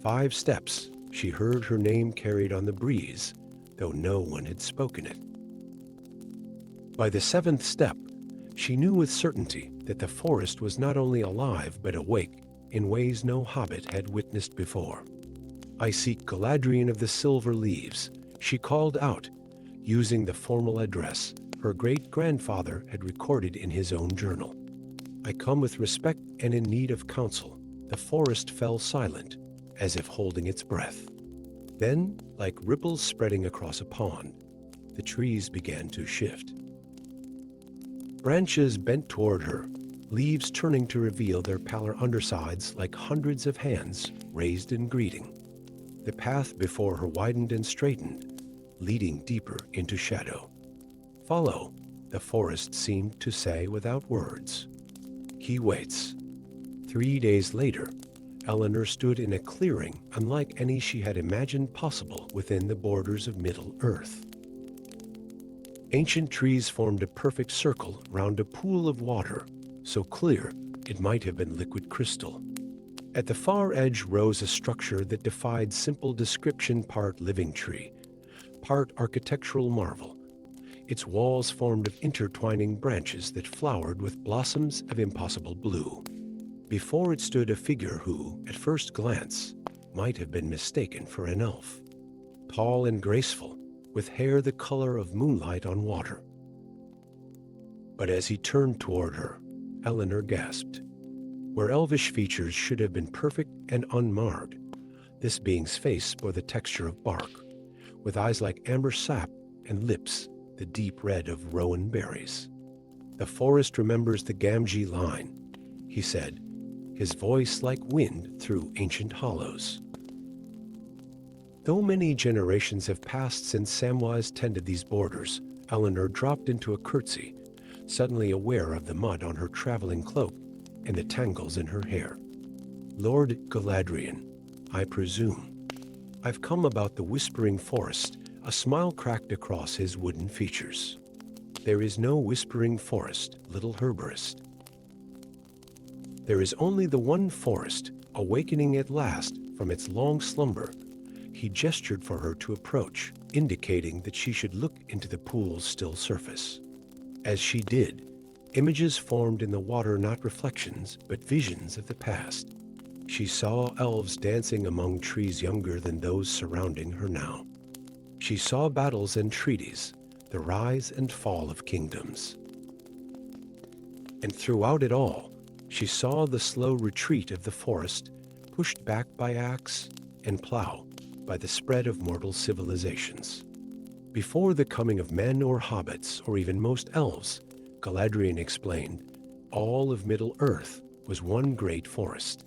5 steps, she heard her name carried on the breeze, though no one had spoken it. By the seventh step, she knew with certainty that the forest was not only alive but awake in ways no hobbit had witnessed before. "I seek Galadriel of the Silver Leaves," she called out, using the formal address her great-grandfather had recorded in his own journal. "I come with respect and in need of counsel." The forest fell silent, as if holding its breath. Then, like ripples spreading across a pond, the trees began to shift. Branches bent toward her, leaves turning to reveal their pallor undersides like hundreds of hands raised in greeting. The path before her widened and straightened, leading deeper into shadow. "Follow," the forest seemed to say without words. "He waits." 3 days later, Elanor stood in a clearing unlike any she had imagined possible within the borders of Middle-earth. Ancient trees formed a perfect circle round a pool of water, so clear it might have been liquid crystal. At the far edge rose a structure that defied simple description, part living tree, part architectural marvel. Its walls formed of intertwining branches that flowered with blossoms of impossible blue. Before it stood a figure who, at first glance, might have been mistaken for an elf. Tall and graceful, with hair the color of moonlight on water. But as he turned toward her, Elanor gasped. Where elvish features should have been perfect and unmarred, this being's face bore the texture of bark, with eyes like amber sap and lips the deep red of rowan berries. "The forest remembers the Gamgi line," he said, his voice like wind through ancient hollows. Though many generations have passed since Samwise tended these borders, Elanor dropped into a curtsy, suddenly aware of the mud on her traveling cloak and the tangles in her hair. "Lord Galadriel, I presume. I've come about the Whispering Forest." A smile cracked across his wooden features. "There is no Whispering Forest, little herborist. There is only the one forest, awakening at last from its long slumber." He gestured for her to approach, indicating that she should look into the pool's still surface. As she did, images formed in the water, not reflections, but visions of the past. She saw elves dancing among trees younger than those surrounding her now. She saw battles and treaties, the rise and fall of kingdoms. And throughout it all, she saw the slow retreat of the forest, pushed back by axe and plow, by the spread of mortal civilizations. Before the coming of men or hobbits, or even most elves, Galadriel explained, all of Middle-earth was one great forest.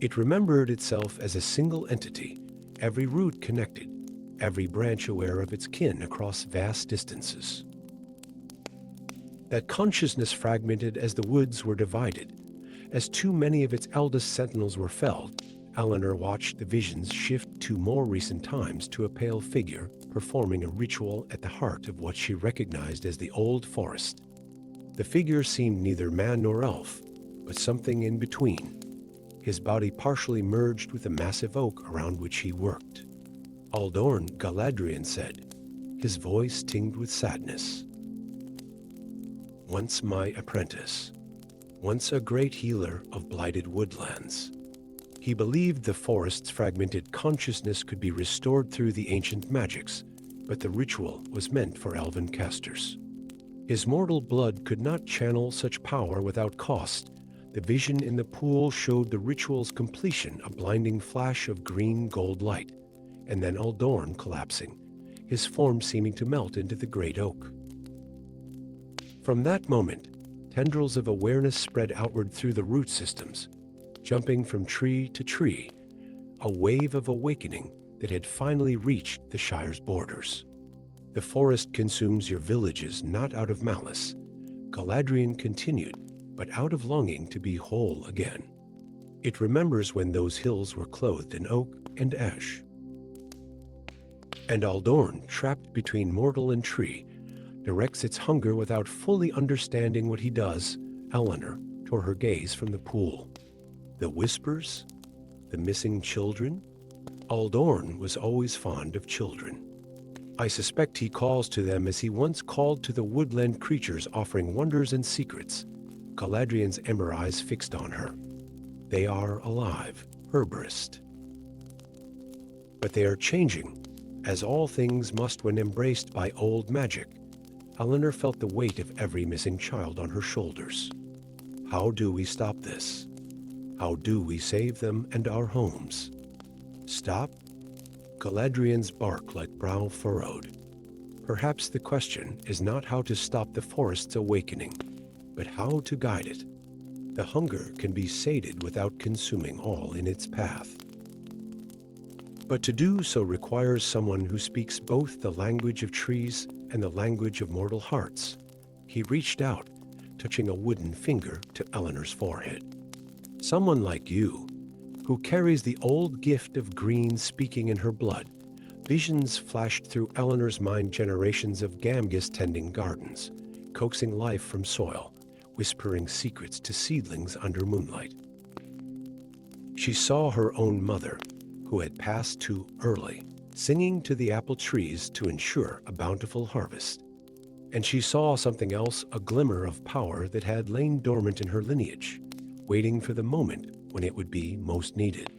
It remembered itself as a single entity, every root connected, every branch aware of its kin across vast distances. That consciousness fragmented as the woods were divided. As too many of its eldest sentinels were felled, Elanor watched the visions shift to more recent times to a pale figure performing a ritual at the heart of what she recognized as the old forest. The figure seemed neither man nor elf, but something in between, his body partially merged with the massive oak around which he worked. "Aldorn," Galadriel said, his voice tinged with sadness. "Once my apprentice, once a great healer of blighted woodlands." He believed the forest's fragmented consciousness could be restored through the ancient magics, but the ritual was meant for elven casters. His mortal blood could not channel such power without cost. The vision in the pool showed the ritual's completion, a blinding flash of green-gold light, and then Aldorn collapsing, his form seeming to melt into the great oak. From that moment, tendrils of awareness spread outward through the root systems, jumping from tree to tree, a wave of awakening that had finally reached the Shire's borders. "The forest consumes your villages not out of malice," Galadriel continued, "but out of longing to be whole again. It remembers when those hills were clothed in oak and ash." And Aldorn, trapped between mortal and tree, directs its hunger without fully understanding what he does. Elanor tore her gaze from the pool. The whispers? The missing children? Aldorn was always fond of children. I suspect he calls to them as he once called to the woodland creatures offering wonders and secrets. Galadriel's ember eyes fixed on her. They are alive, herborist. But they are changing, as all things must when embraced by old magic. Elanor felt the weight of every missing child on her shoulders. How do we stop this? How do we save them and our homes? Stop? Galadriel's bark-like brow furrowed. Perhaps the question is not how to stop the forest's awakening, but how to guide it. The hunger can be sated without consuming all in its path. But to do so requires someone who speaks both the language of trees and the language of mortal hearts. He reached out, touching a wooden finger to Eleanor's forehead. Someone like you, who carries the old gift of green speaking in her blood. Visions flashed through Eleanor's mind, generations of Gamgis tending gardens, coaxing life from soil, whispering secrets to seedlings under moonlight. She saw her own mother, who had passed too early, singing to the apple trees to ensure a bountiful harvest. And she saw something else, a glimmer of power that had lain dormant in her lineage, waiting for the moment when it would be most needed.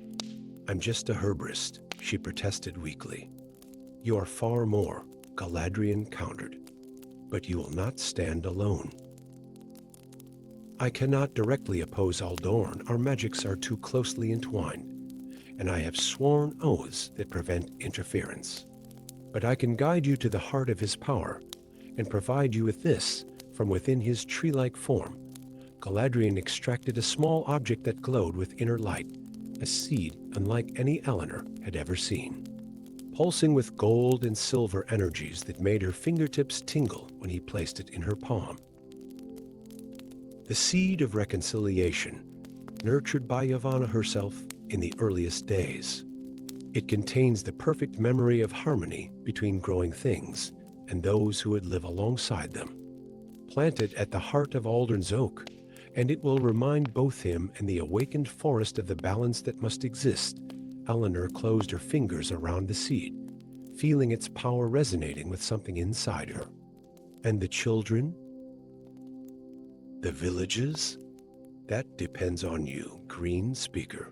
I'm just a herborist, she protested weakly. You are far more, Galadriel countered, but you will not stand alone. I cannot directly oppose Aldorn, our magics are too closely entwined, and I have sworn oaths that prevent interference. But I can guide you to the heart of his power, and provide you with this from within his tree-like form. Galadriel extracted a small object that glowed with inner light, a seed unlike any Elanor had ever seen, pulsing with gold and silver energies that made her fingertips tingle when he placed it in her palm. The seed of reconciliation, nurtured by Yavanna herself in the earliest days. It contains the perfect memory of harmony between growing things and those who would live alongside them. Plant it at the heart of Aldern's oak, and it will remind both him and the awakened forest of the balance that must exist. Elanor closed her fingers around the seed, feeling its power resonating with something inside her. And the children? The villages? That depends on you, Green Speaker.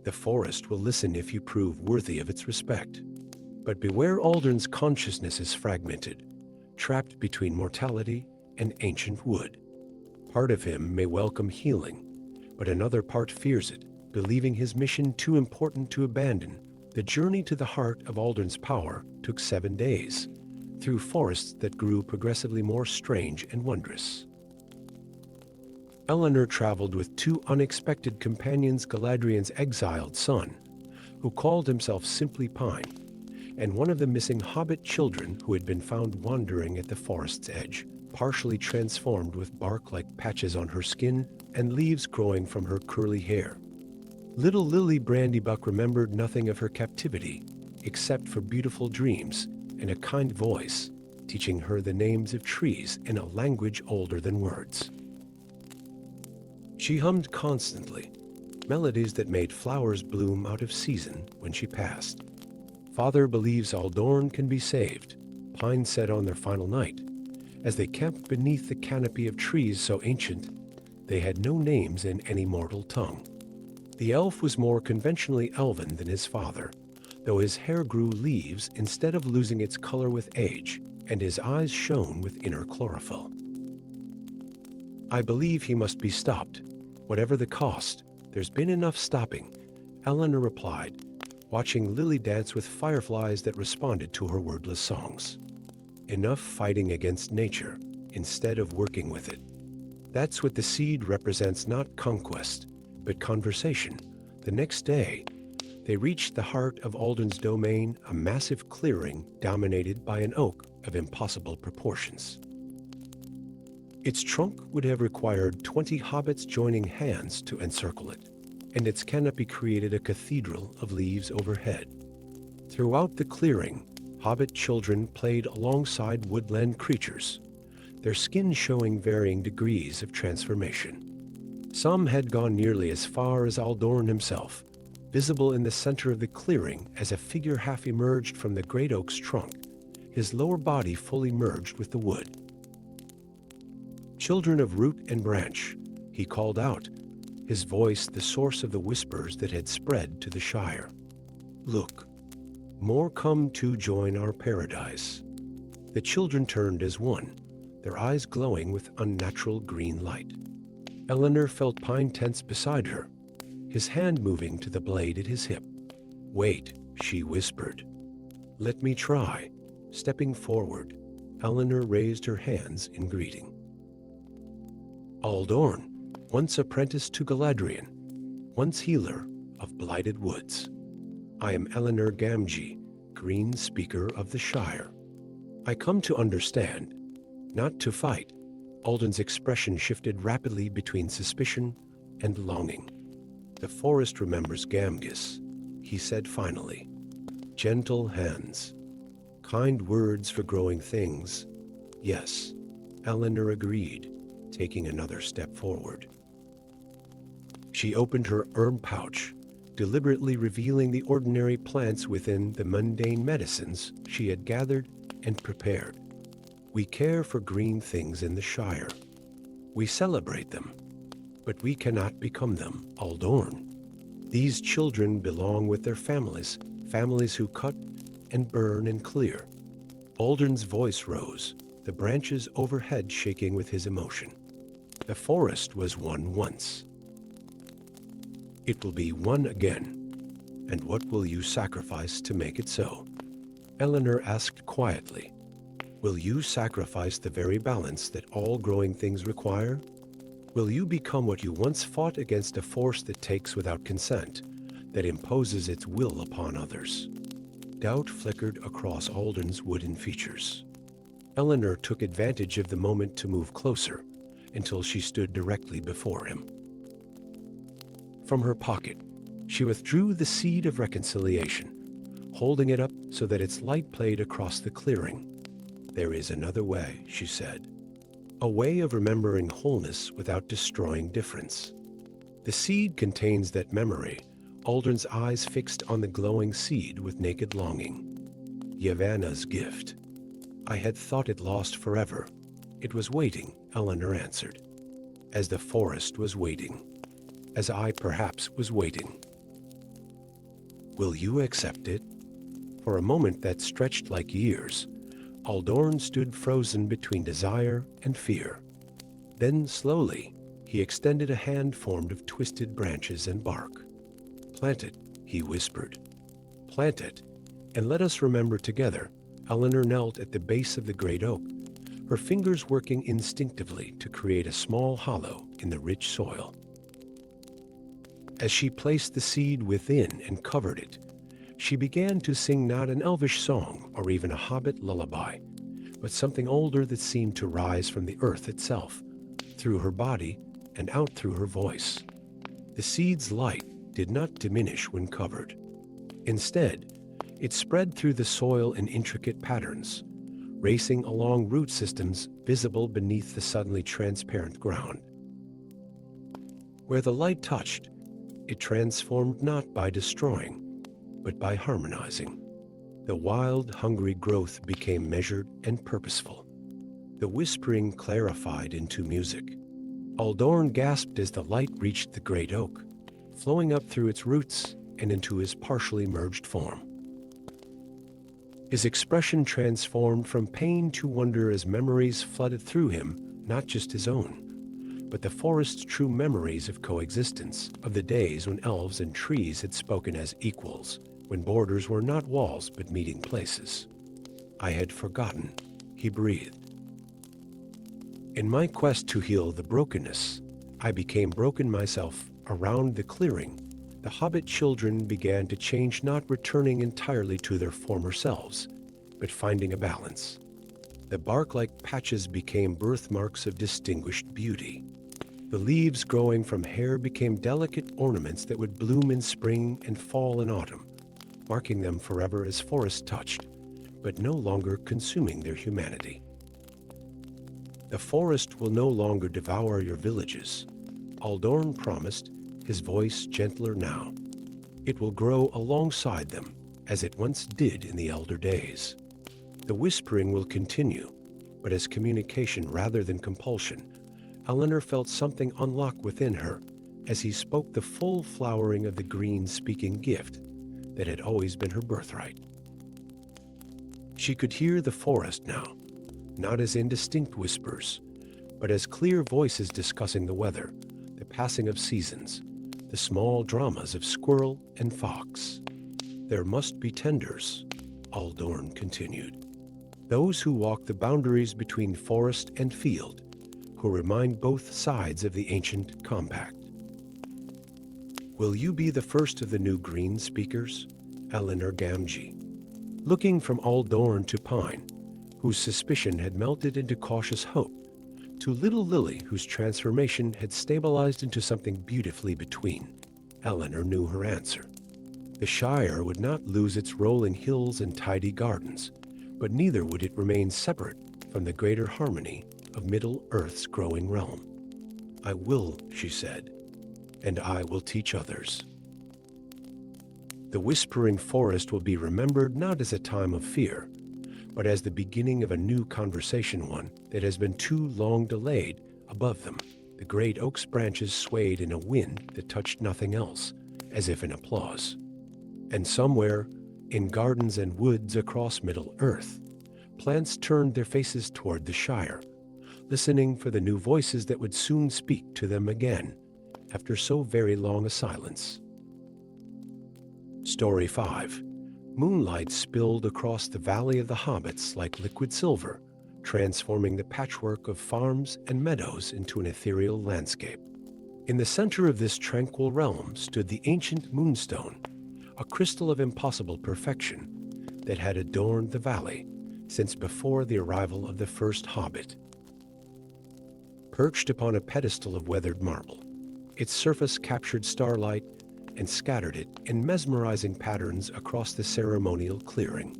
The forest will listen if you prove worthy of its respect. But beware, Aldern's consciousness is fragmented, trapped between mortality and ancient wood. Part of him may welcome healing, but another part fears it, believing his mission too important to abandon. The journey to the heart of Aldern's power took 7 days, through forests that grew progressively more strange and wondrous. Elanor traveled with 2 unexpected companions, Galadriel's exiled son, who called himself simply Pine, and one of the missing hobbit children who had been found wandering at the forest's edge, partially transformed with bark-like patches on her skin and leaves growing from her curly hair. Little Lily Brandybuck remembered nothing of her captivity, except for beautiful dreams and a kind voice, teaching her the names of trees in a language older than words. She hummed constantly, melodies that made flowers bloom out of season when she passed. Father believes Aldorn can be saved, Pine said on their final night, as they camped beneath the canopy of trees so ancient they had no names in any mortal tongue. The elf was more conventionally elven than his father, though his hair grew leaves instead of losing its color with age, and his eyes shone with inner chlorophyll. I believe he must be stopped, whatever the cost. There's been enough stopping, Elanor replied, watching Lily dance with fireflies that responded to her wordless songs. Enough fighting against nature, instead of working with it. That's what the seed represents, not conquest, but conversation. The next day, they reached the heart of Aldern's domain, a massive clearing dominated by an oak of impossible proportions. Its trunk would have required 20 hobbits joining hands to encircle it, and its canopy created a cathedral of leaves overhead. Throughout the clearing, hobbit children played alongside woodland creatures, their skin showing varying degrees of transformation. Some had gone nearly as far as Aldorn himself, visible in the center of the clearing as a figure half emerged from the great oak's trunk, his lower body fully merged with the wood. "Children of root and branch," he called out, his voice the source of the whispers that had spread to the Shire. "Look, more come to join our paradise." The children turned as one, their eyes glowing with unnatural green light. Elanor felt Pine tense beside her, his hand moving to the blade at his hip. "Wait," she whispered. "Let me try." Stepping forward, Elanor raised her hands in greeting. "Aldorn, once apprentice to Galadriel, once healer of blighted woods. I am Elanor Gamgi, Green Speaker of the Shire. I come to understand, not to fight." Alden's expression shifted rapidly between suspicion and longing. "The forest remembers Gamgis," he said finally. "Gentle hands, kind words for growing things." "Yes," Elanor agreed, taking another step forward. She opened her herb pouch, deliberately revealing the ordinary plants within the mundane medicines she had gathered and prepared. "We care for green things in the Shire. We celebrate them, but we cannot become them, Aldorn. These children belong with their families, families who cut and burn and clear." Aldern's voice rose, the branches overhead shaking with his emotion. "The forest was one once. It will be one again. And what will you sacrifice to make it so?" Elanor asked quietly. "Will you sacrifice the very balance that all growing things require? Will you become what you once fought against, a force that takes without consent, that imposes its will upon others?" Doubt flickered across Alden's wooden features. Elanor took advantage of the moment to move closer, until she stood directly before him. From her pocket, she withdrew the seed of reconciliation, holding it up so that its light played across the clearing. "There is another way," she said. "A way of remembering wholeness without destroying difference." The seed contains that memory. Aldrin's eyes fixed on the glowing seed with naked longing. "Yavanna's gift. I had thought it lost forever. It was waiting," Elanor answered. "As the forest was waiting. As I perhaps was waiting. Will you accept it?" For a moment that stretched like years, Aldorn stood frozen between desire and fear. Then slowly, he extended a hand formed of twisted branches and bark. "Plant it," he whispered. "Plant it, and let us remember together." Elanor knelt at the base of the great oak, her fingers working instinctively to create a small hollow in the rich soil. As she placed the seed within and covered it, she began to sing not an elvish song or even a hobbit lullaby, but something older that seemed to rise from the earth itself, through her body and out through her voice. The seed's light did not diminish when covered. Instead, it spread through the soil in intricate patterns, racing along root systems visible beneath the suddenly transparent ground. Where the light touched, it transformed not by destroying, but by harmonizing. The wild, hungry growth became measured and purposeful. The whispering clarified into music. Aldorn gasped as the light reached the great oak, flowing up through its roots and into his partially merged form. His expression transformed from pain to wonder as memories flooded through him, not just his own, but the forest's true memories of coexistence, of the days when elves and trees had spoken as equals, when borders were not walls but meeting places. "I had forgotten," he breathed. "In my quest to heal the brokenness, I became broken myself. Around the clearing, the hobbit children began to change, not returning entirely to their former selves, but finding a balance. The bark-like patches became birthmarks of distinguished beauty. The leaves growing from hair became delicate ornaments that would bloom in spring and fall in autumn, marking them forever as forest touched, but no longer consuming their humanity. The forest will no longer devour your villages," Aldorn promised, his voice gentler now. "It will grow alongside them, as it once did in the elder days. The whispering will continue, but as communication rather than compulsion. Elanor felt something unlock within her as he spoke the full flowering of the green-speaking gift that had always been her birthright. She could hear the forest now, not as indistinct whispers, but as clear voices discussing the weather, the passing of seasons, the small dramas of squirrel and fox. There must be tenders, Aldorn continued. Those who walk the boundaries between forest and field, who remind both sides of the ancient compact. Will you be the first of the new green speakers? Elanor Gamgi. Looking from Aldorn to Pine, whose suspicion had melted into cautious hope, to little Lily, whose transformation had stabilized into something beautifully between, Elanor knew her answer. The Shire would not lose its rolling hills and tidy gardens, but neither would it remain separate from the greater harmony of Middle-earth's growing realm. I will, she said, and I will teach others. The whispering forest will be remembered not as a time of fear, but as the beginning of a new conversation, one that has been too long delayed. Above them, the great oak's branches swayed in a wind that touched nothing else, as if in applause. And somewhere, in gardens and woods across Middle-earth, plants turned their faces toward the Shire, listening for the new voices that would soon speak to them again, after so very long a silence. Story 5. Moonlight spilled across the Valley of the Hobbits like liquid silver, transforming the patchwork of farms and meadows into an ethereal landscape. In the center of this tranquil realm stood the ancient Moonstone, a crystal of impossible perfection that had adorned the valley since before the arrival of the first Hobbit. Perched upon a pedestal of weathered marble, its surface captured starlight and scattered it in mesmerizing patterns across the ceremonial clearing.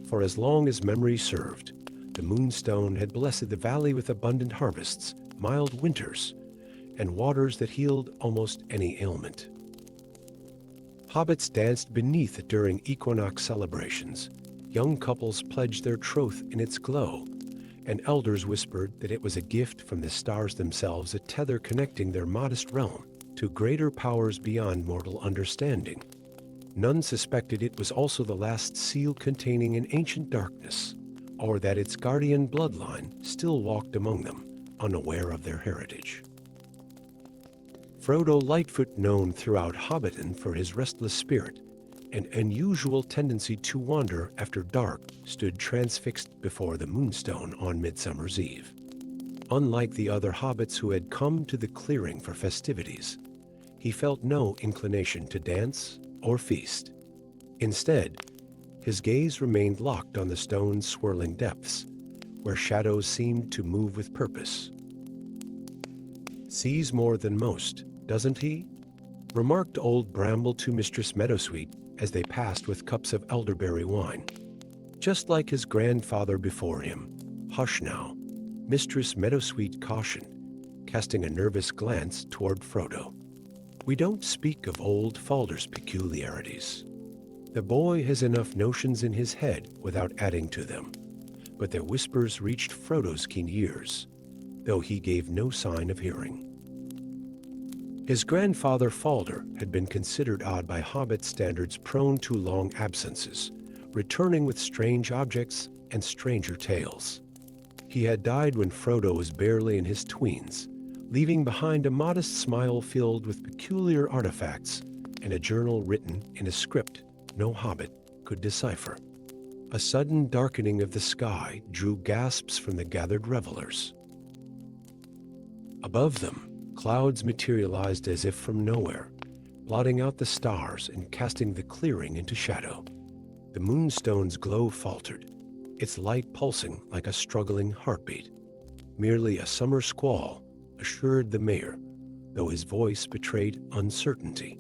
For as long as memory served, the Moonstone had blessed the valley with abundant harvests, mild winters, and waters that healed almost any ailment. Hobbits danced beneath it during equinox celebrations. Young couples pledged their troth in its glow, and elders whispered that it was a gift from the stars themselves, a tether connecting their modest realm to greater powers beyond mortal understanding. None suspected it was also the last seal containing an ancient darkness, or that its guardian bloodline still walked among them, unaware of their heritage. Frodo Lightfoot, known throughout Hobbiton for his restless spirit and unusual tendency to wander after dark, stood transfixed before the Moonstone on Midsummer's Eve. Unlike the other hobbits who had come to the clearing for festivities, he felt no inclination to dance or feast. Instead, his gaze remained locked on the stone's swirling depths, where shadows seemed to move with purpose. "Sees more than most, doesn't he?" remarked old Bramble to Mistress Meadowsweet as they passed with cups of elderberry wine. Just like his grandfather before him. "Hush now," Mistress Meadowsweet cautioned, casting a nervous glance toward Frodo. "We don't speak of old Falder's peculiarities. The boy has enough notions in his head without adding to them." But their whispers reached Frodo's keen ears, though he gave no sign of hearing. His grandfather Falder had been considered odd by Hobbit standards, prone to long absences, returning with strange objects and stranger tales. He had died when Frodo was barely in his tweens, leaving behind a modest smile filled with peculiar artifacts and a journal written in a script no Hobbit could decipher. A sudden darkening of the sky drew gasps from the gathered revelers. Above them, clouds materialized as if from nowhere, blotting out the stars and casting the clearing into shadow. The Moonstone's glow faltered, its light pulsing like a struggling heartbeat. Merely a summer squall, assured the mayor, though his voice betrayed uncertainty.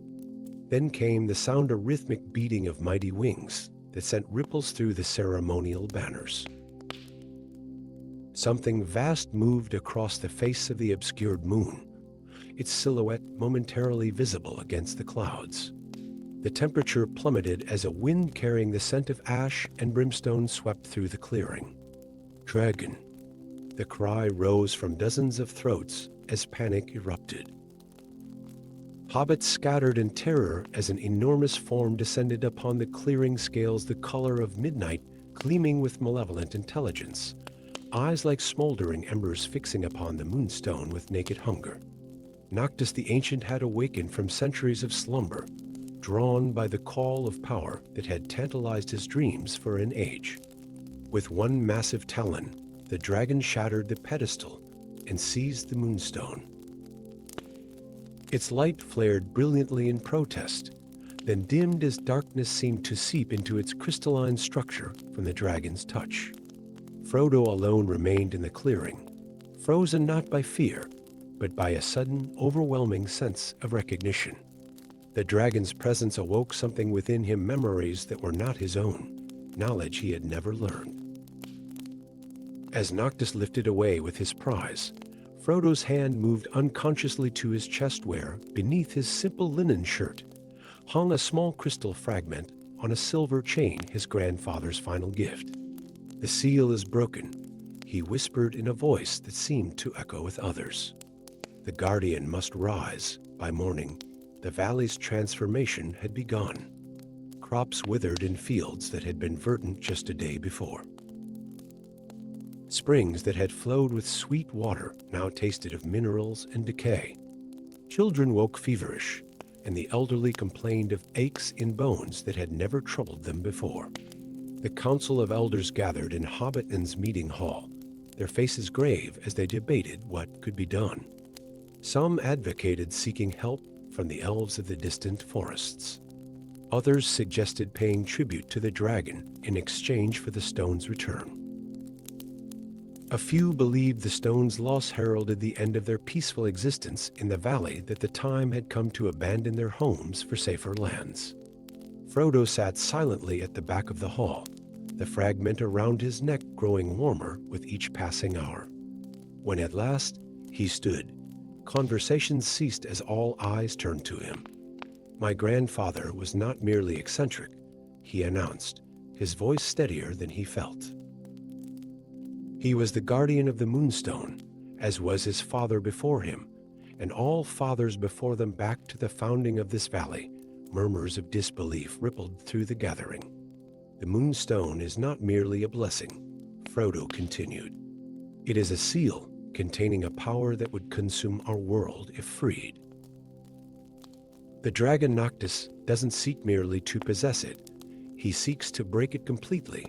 Then came the sound, a rhythmic beating of mighty wings that sent ripples through the ceremonial banners. Something vast moved across the face of the obscured moon, its silhouette momentarily visible against the clouds. The temperature plummeted as a wind carrying the scent of ash and brimstone swept through the clearing. "Dragon!" The cry rose from dozens of throats as panic erupted. Hobbits scattered in terror as an enormous form descended upon the clearing, scales the color of midnight, gleaming with malevolent intelligence, eyes like smoldering embers fixing upon the Moonstone with naked hunger. Noctis the Ancient had awakened from centuries of slumber, drawn by the call of power that had tantalized his dreams for an age. With one massive talon, the dragon shattered the pedestal and seized the Moonstone. Its light flared brilliantly in protest, then dimmed as darkness seemed to seep into its crystalline structure from the dragon's touch. Frodo alone remained in the clearing, frozen not by fear, but by a sudden, overwhelming sense of recognition. The dragon's presence awoke something within him, memories that were not his own, knowledge he had never learned. As Noctis lifted away with his prize, Frodo's hand moved unconsciously to his chest where, beneath his simple linen shirt, hung a small crystal fragment on a silver chain, his grandfather's final gift. "The seal is broken," he whispered in a voice that seemed to echo with others. "The Guardian must rise. By morning, the valley's transformation had begun. Crops withered in fields that had been verdant just a day before. Springs that had flowed with sweet water now tasted of minerals and decay. Children woke feverish, and the elderly complained of aches in bones that had never troubled them before. The council of elders gathered in Hobbiton's meeting hall, their faces grave as they debated what could be done. Some advocated seeking help from the elves of the distant forests. Others suggested paying tribute to the dragon in exchange for the stone's return. A few believed the stone's loss heralded the end of their peaceful existence in the valley, that the time had come to abandon their homes for safer lands. Frodo sat silently at the back of the hall, the fragment around his neck growing warmer with each passing hour. When at last he stood, conversations ceased as all eyes turned to him. "My grandfather was not merely eccentric," he announced, his voice steadier than he felt. "He was the guardian of the Moonstone, as was his father before him, and all fathers before them back to the founding of this valley." Murmurs of disbelief rippled through the gathering. "The Moonstone is not merely a blessing," Frodo continued. "It is a seal containing a power that would consume our world if freed. The dragon Noctis doesn't seek merely to possess it. He seeks to break it completely,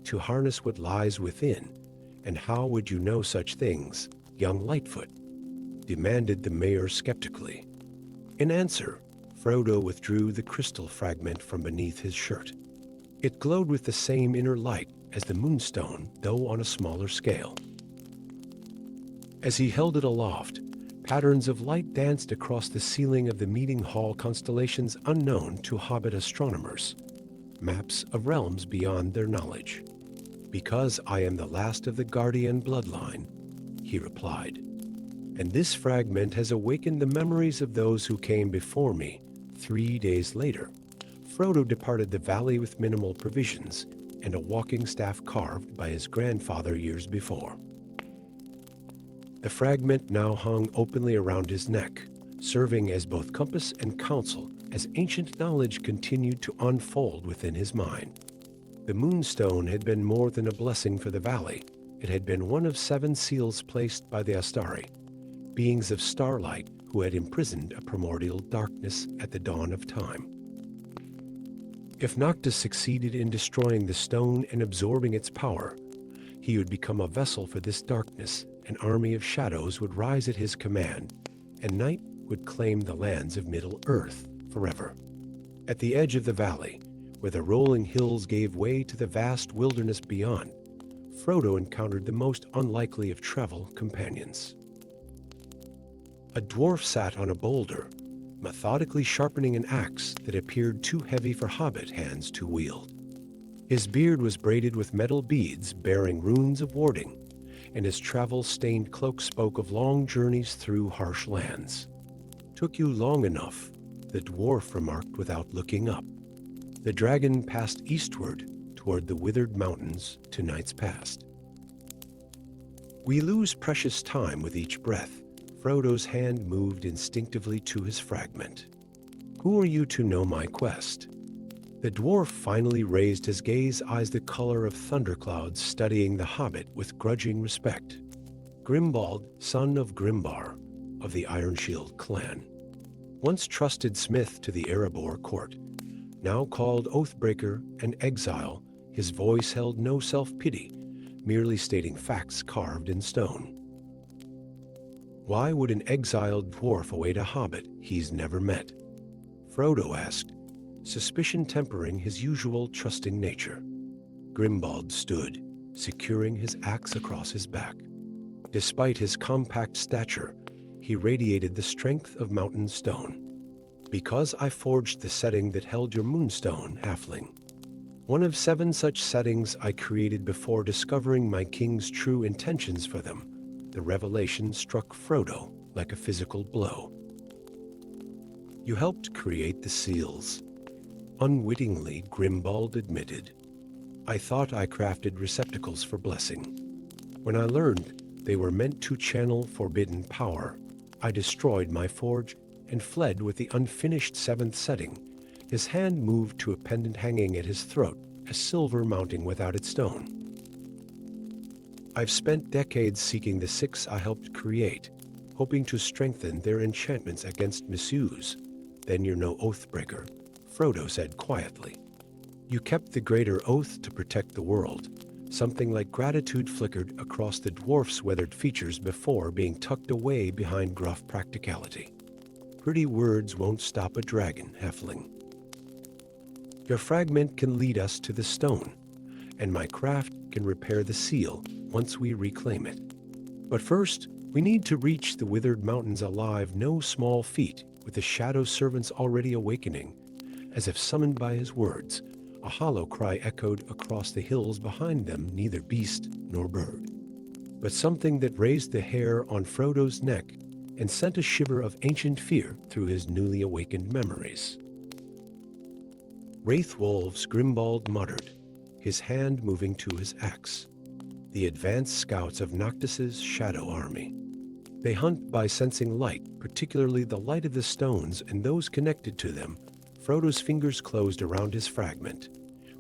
to harness what lies within. And how would you know such things, young Lightfoot?" demanded the mayor skeptically. In answer, Frodo withdrew the crystal fragment from beneath his shirt. It glowed with the same inner light as the Moonstone, though on a smaller scale. As he held it aloft, patterns of light danced across the ceiling of the meeting hall, constellations unknown to Hobbit astronomers, maps of realms beyond their knowledge. "Because I am the last of the Guardian bloodline," he replied. "And this fragment has awakened the memories of those who came before me." 3 days later, Frodo departed the valley with minimal provisions and a walking staff carved by his grandfather years before. The fragment now hung openly around his neck, serving as both compass and counsel as ancient knowledge continued to unfold within his mind. The Moonstone had been more than a blessing for the valley. It had been one of 7 seals placed by the Astari, beings of starlight who had imprisoned a primordial darkness at the dawn of time. If Noctis succeeded in destroying the stone and absorbing its power, he would become a vessel for this darkness. An army of shadows would rise at his command, and night would claim the lands of Middle-earth forever. At the edge of the valley, where the rolling hills gave way to the vast wilderness beyond, Frodo encountered the most unlikely of travel companions. A dwarf sat on a boulder, methodically sharpening an axe that appeared too heavy for hobbit hands to wield. His beard was braided with metal beads bearing runes of warding, and his travel-stained cloak spoke of long journeys through harsh lands. "Took you long enough," the dwarf remarked without looking up. The dragon passed eastward toward the withered mountains to nights past. We lose precious time with each breath. Frodo's hand moved instinctively to his fragment. Who are you to know my quest? The dwarf finally raised his gaze, eyes the color of thunderclouds, studying the hobbit with grudging respect. Grimbald, son of Grimbar, of the Ironshield clan. Once trusted smith to the Erebor court, now called Oathbreaker and Exile, his voice held no self-pity, merely stating facts carved in stone. Why would an exiled dwarf await a hobbit he's never met? Frodo asked, suspicion tempering his usual trusting nature. Grimbald stood, securing his axe across his back. Despite his compact stature, he radiated the strength of mountain stone. Because I forged the setting that held your Moonstone, halfling. One of 7 such settings I created before discovering my king's true intentions for them. The revelation struck Frodo like a physical blow. You helped create the seals. Unwittingly, Grimbald admitted. I thought I crafted receptacles for blessing. When I learned they were meant to channel forbidden power, I destroyed my forge and fled with the unfinished 7th setting. His hand moved to a pendant hanging at his throat, a silver mounting without its stone. I've spent decades seeking the 6 I helped create, hoping to strengthen their enchantments against misuse. Then you're no Oathbreaker, Frodo said quietly. You kept the greater oath to protect the world. Something like gratitude flickered across the dwarf's weathered features before being tucked away behind gruff practicality. Pretty words won't stop a dragon, halfling. Your fragment can lead us to the stone, and my craft can repair the seal once we reclaim it. But first, we need to reach the withered mountains alive, no small feat, with the shadow servants already awakening. As if summoned by his words, a hollow cry echoed across the hills behind them, neither beast nor bird, but something that raised the hair on Frodo's neck and sent a shiver of ancient fear through his newly awakened memories. Wraith wolves, Grimbald muttered, his hand moving to his axe. The advanced scouts of Noctis's shadow army. They hunt by sensing light, particularly the light of the stones and those connected to them. Frodo's fingers closed around his fragment,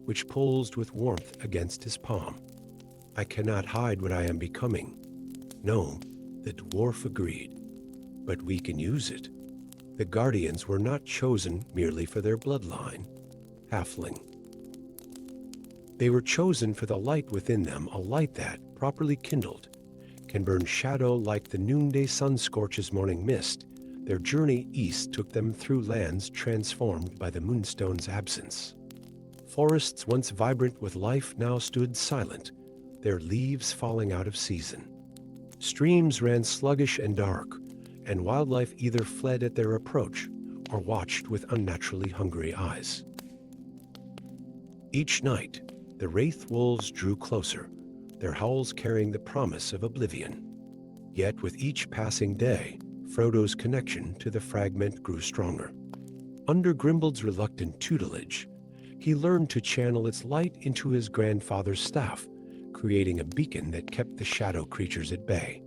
which pulsed with warmth against his palm. I cannot hide what I am becoming. No, the dwarf agreed. But we can use it. The Guardians were not chosen merely for their bloodline. Halfling. They were chosen for the light within them, a light that, properly kindled, can burn shadow like the noonday sun scorches morning mist. Their journey east took them through lands transformed by the Moonstone's absence. Forests once vibrant with life now stood silent, their leaves falling out of season. Streams ran sluggish and dark, and wildlife either fled at their approach or watched with unnaturally hungry eyes. Each night, the wraith wolves drew closer, their howls carrying the promise of oblivion. Yet with each passing day, Frodo's connection to the fragment grew stronger. Under Grimbald's reluctant tutelage, he learned to channel its light into his grandfather's staff, creating a beacon that kept the shadow creatures at bay.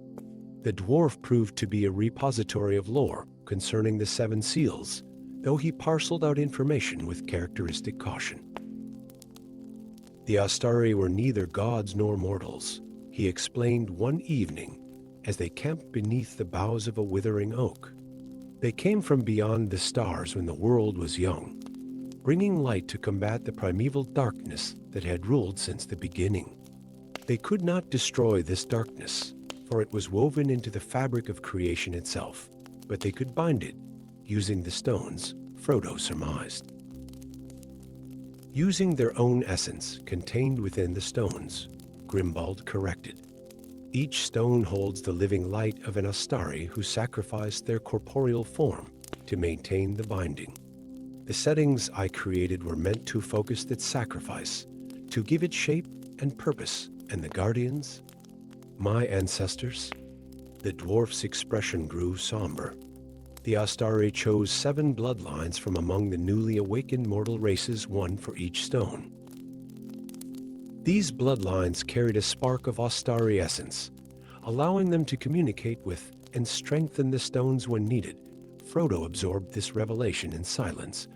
The dwarf proved to be a repository of lore concerning the 7 seals, though he parceled out information with characteristic caution. The Astari were neither gods nor mortals, he explained one evening as they camped beneath the boughs of a withering oak. They came from beyond the stars when the world was young, bringing light to combat the primeval darkness that had ruled since the beginning. They could not destroy this darkness, for it was woven into the fabric of creation itself, but they could bind it, using the stones, Frodo surmised. Using their own essence contained within the stones, Grimbald corrected. Each stone holds the living light of an Astari who sacrificed their corporeal form to maintain the binding. The settings I created were meant to focus that sacrifice, to give it shape and purpose, and the Guardians, my ancestors. The dwarf's expression grew somber. The Astari chose 7 bloodlines from among the newly awakened mortal races, 1 for each stone. These bloodlines carried a spark of Astari essence, allowing them to communicate with and strengthen the stones when needed. Frodo absorbed this revelation in silence,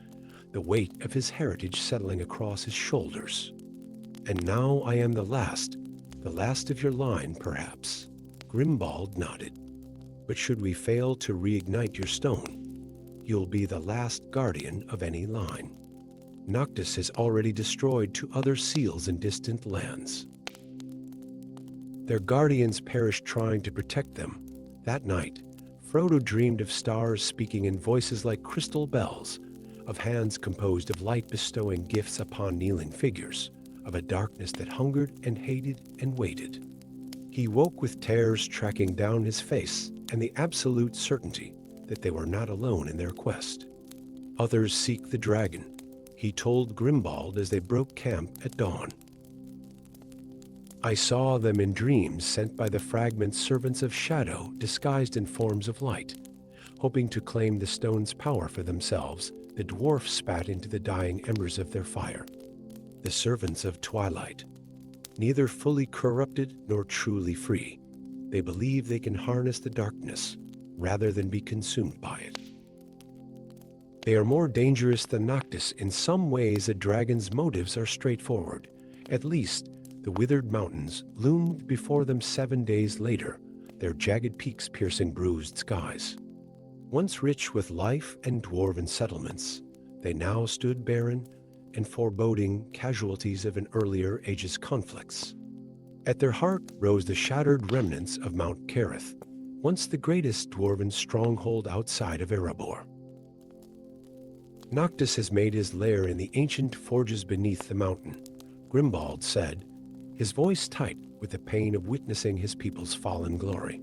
the weight of his heritage settling across his shoulders. "And now I am the last of your line, perhaps." Grimbald nodded. "But should we fail to reignite your stone, you'll be the last guardian of any line. Noctis has already destroyed 2 other seals in distant lands. Their guardians perished trying to protect them." That night, Frodo dreamed of stars speaking in voices like crystal bells, of hands composed of light bestowing gifts upon kneeling figures, of a darkness that hungered and hated and waited. He woke with tears tracking down his face and the absolute certainty that they were not alone in their quest. "Others seek the dragon," he told Grimbald as they broke camp at dawn. "I saw them in dreams sent by the fragments, servants of shadow disguised in forms of light. Hoping to claim the stone's power for themselves, the dwarfs spat into the dying embers of their fire. The servants of twilight, neither fully corrupted nor truly free. They believe they can harness the darkness rather than be consumed by it. They are more dangerous than Noctis. In some ways, a dragon's motives are straightforward. At least, the withered mountains loomed before them 7 days later, their jagged peaks piercing bruised skies. Once rich with life and dwarven settlements, they now stood barren and foreboding casualties of an earlier age's conflicts. At their heart rose the shattered remnants of Mount Carith, once the greatest dwarven stronghold outside of Erebor. "Noctis has made his lair in the ancient forges beneath the mountain," Grimbald said, his voice tight with the pain of witnessing his people's fallen glory.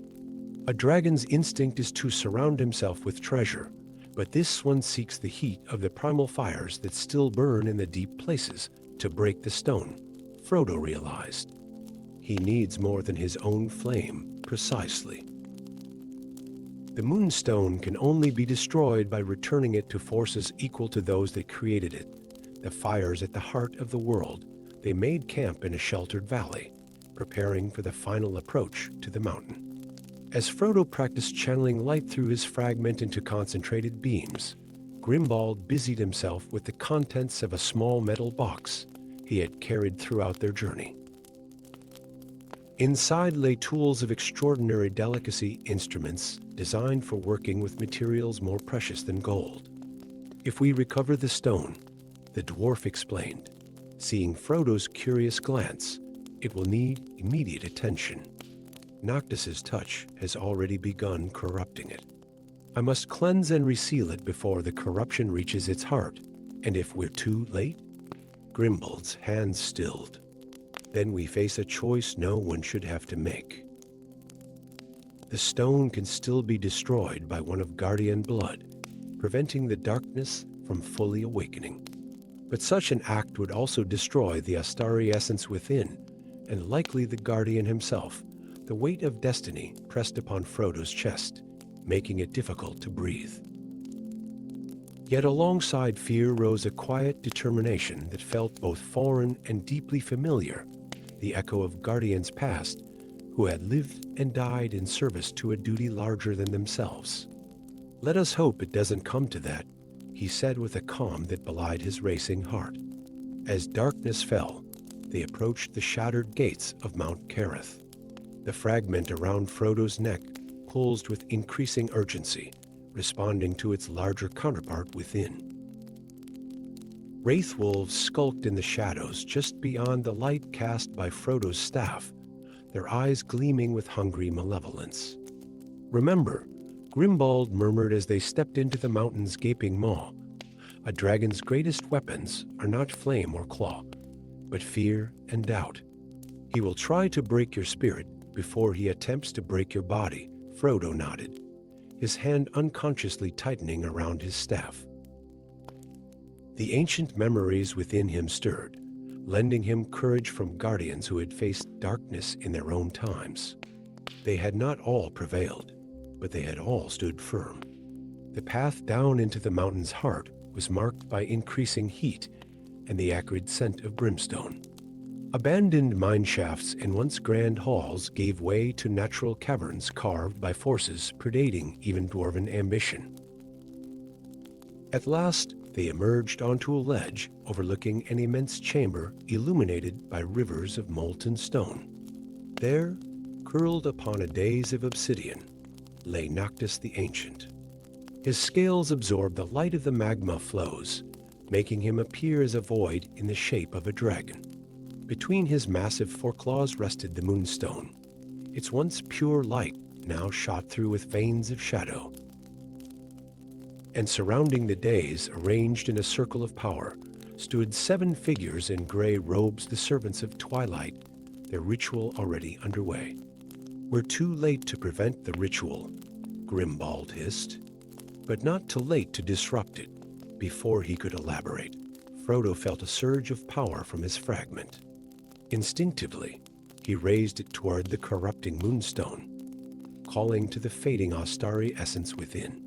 "A dragon's instinct is to surround himself with treasure, but this one seeks the heat of the primal fires that still burn in the deep places to break the stone," Frodo realized. "He needs more than his own flame, precisely. The Moonstone can only be destroyed by returning it to forces equal to those that created it. The fires at the heart of the world, they made camp in a sheltered valley, preparing for the final approach to the mountain." As Frodo practiced channeling light through his fragment into concentrated beams, Grimbald busied himself with the contents of a small metal box he had carried throughout their journey. Inside lay tools of extraordinary delicacy, instruments designed for working with materials more precious than gold. "If we recover the stone," the dwarf explained, seeing Frodo's curious glance, "it will need immediate attention. Noctis's touch has already begun corrupting it. I must cleanse and reseal it before the corruption reaches its heart, and if we're too late..." Grimbald's hands stilled. "Then we face a choice no one should have to make. The stone can still be destroyed by one of Guardian blood, preventing the darkness from fully awakening. But such an act would also destroy the Astari essence within, and likely the Guardian himself." The weight of destiny pressed upon Frodo's chest, making it difficult to breathe. Yet alongside fear rose a quiet determination that felt both foreign and deeply familiar, the echo of Guardians past who had lived and died in service to a duty larger than themselves. "Let us hope it doesn't come to that," he said with a calm that belied his racing heart. As darkness fell, they approached the shattered gates of Mount Carith. The fragment around Frodo's neck pulsed with increasing urgency, responding to its larger counterpart within. Wraith wolves skulked in the shadows just beyond the light cast by Frodo's staff, their eyes gleaming with hungry malevolence. "Remember," Grimbald murmured as they stepped into the mountain's gaping maw, "a dragon's greatest weapons are not flame or claw, but fear and doubt. He will try to break your spirit before he attempts to break your body." Frodo nodded, his hand unconsciously tightening around his staff. The ancient memories within him stirred, lending him courage from guardians who had faced darkness in their own times. They had not all prevailed, but they had all stood firm. The path down into the mountain's heart was marked by increasing heat and the acrid scent of brimstone. Abandoned mine shafts and once grand halls gave way to natural caverns carved by forces predating even dwarven ambition. At last, they emerged onto a ledge overlooking an immense chamber illuminated by rivers of molten stone. There, curled upon a dais of obsidian, lay Noctis the Ancient. His scales absorbed the light of the magma flows, making him appear as a void in the shape of a dragon. Between his massive foreclaws rested the Moonstone, its once pure light now shot through with veins of shadow. And surrounding the dais, arranged in a circle of power, stood 7 figures in gray robes, the servants of twilight, their ritual already underway. "We're too late to prevent the ritual," Grimbald hissed, but not too late to disrupt it. Before he could elaborate, Frodo felt a surge of power from his fragment. Instinctively, he raised it toward the corrupting Moonstone, calling to the fading Astari essence within.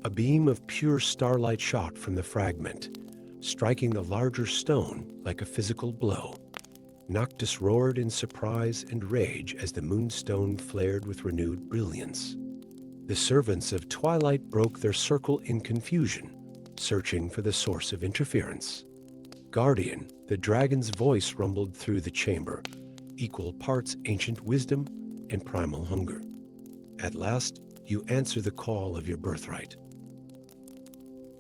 A beam of pure starlight shot from the fragment, striking the larger stone like a physical blow. Noctis roared in surprise and rage as the Moonstone flared with renewed brilliance. The servants of twilight broke their circle in confusion, searching for the source of interference. "Guardian," the dragon's voice rumbled through the chamber, equal parts ancient wisdom and primal hunger. "At last, you answer the call of your birthright.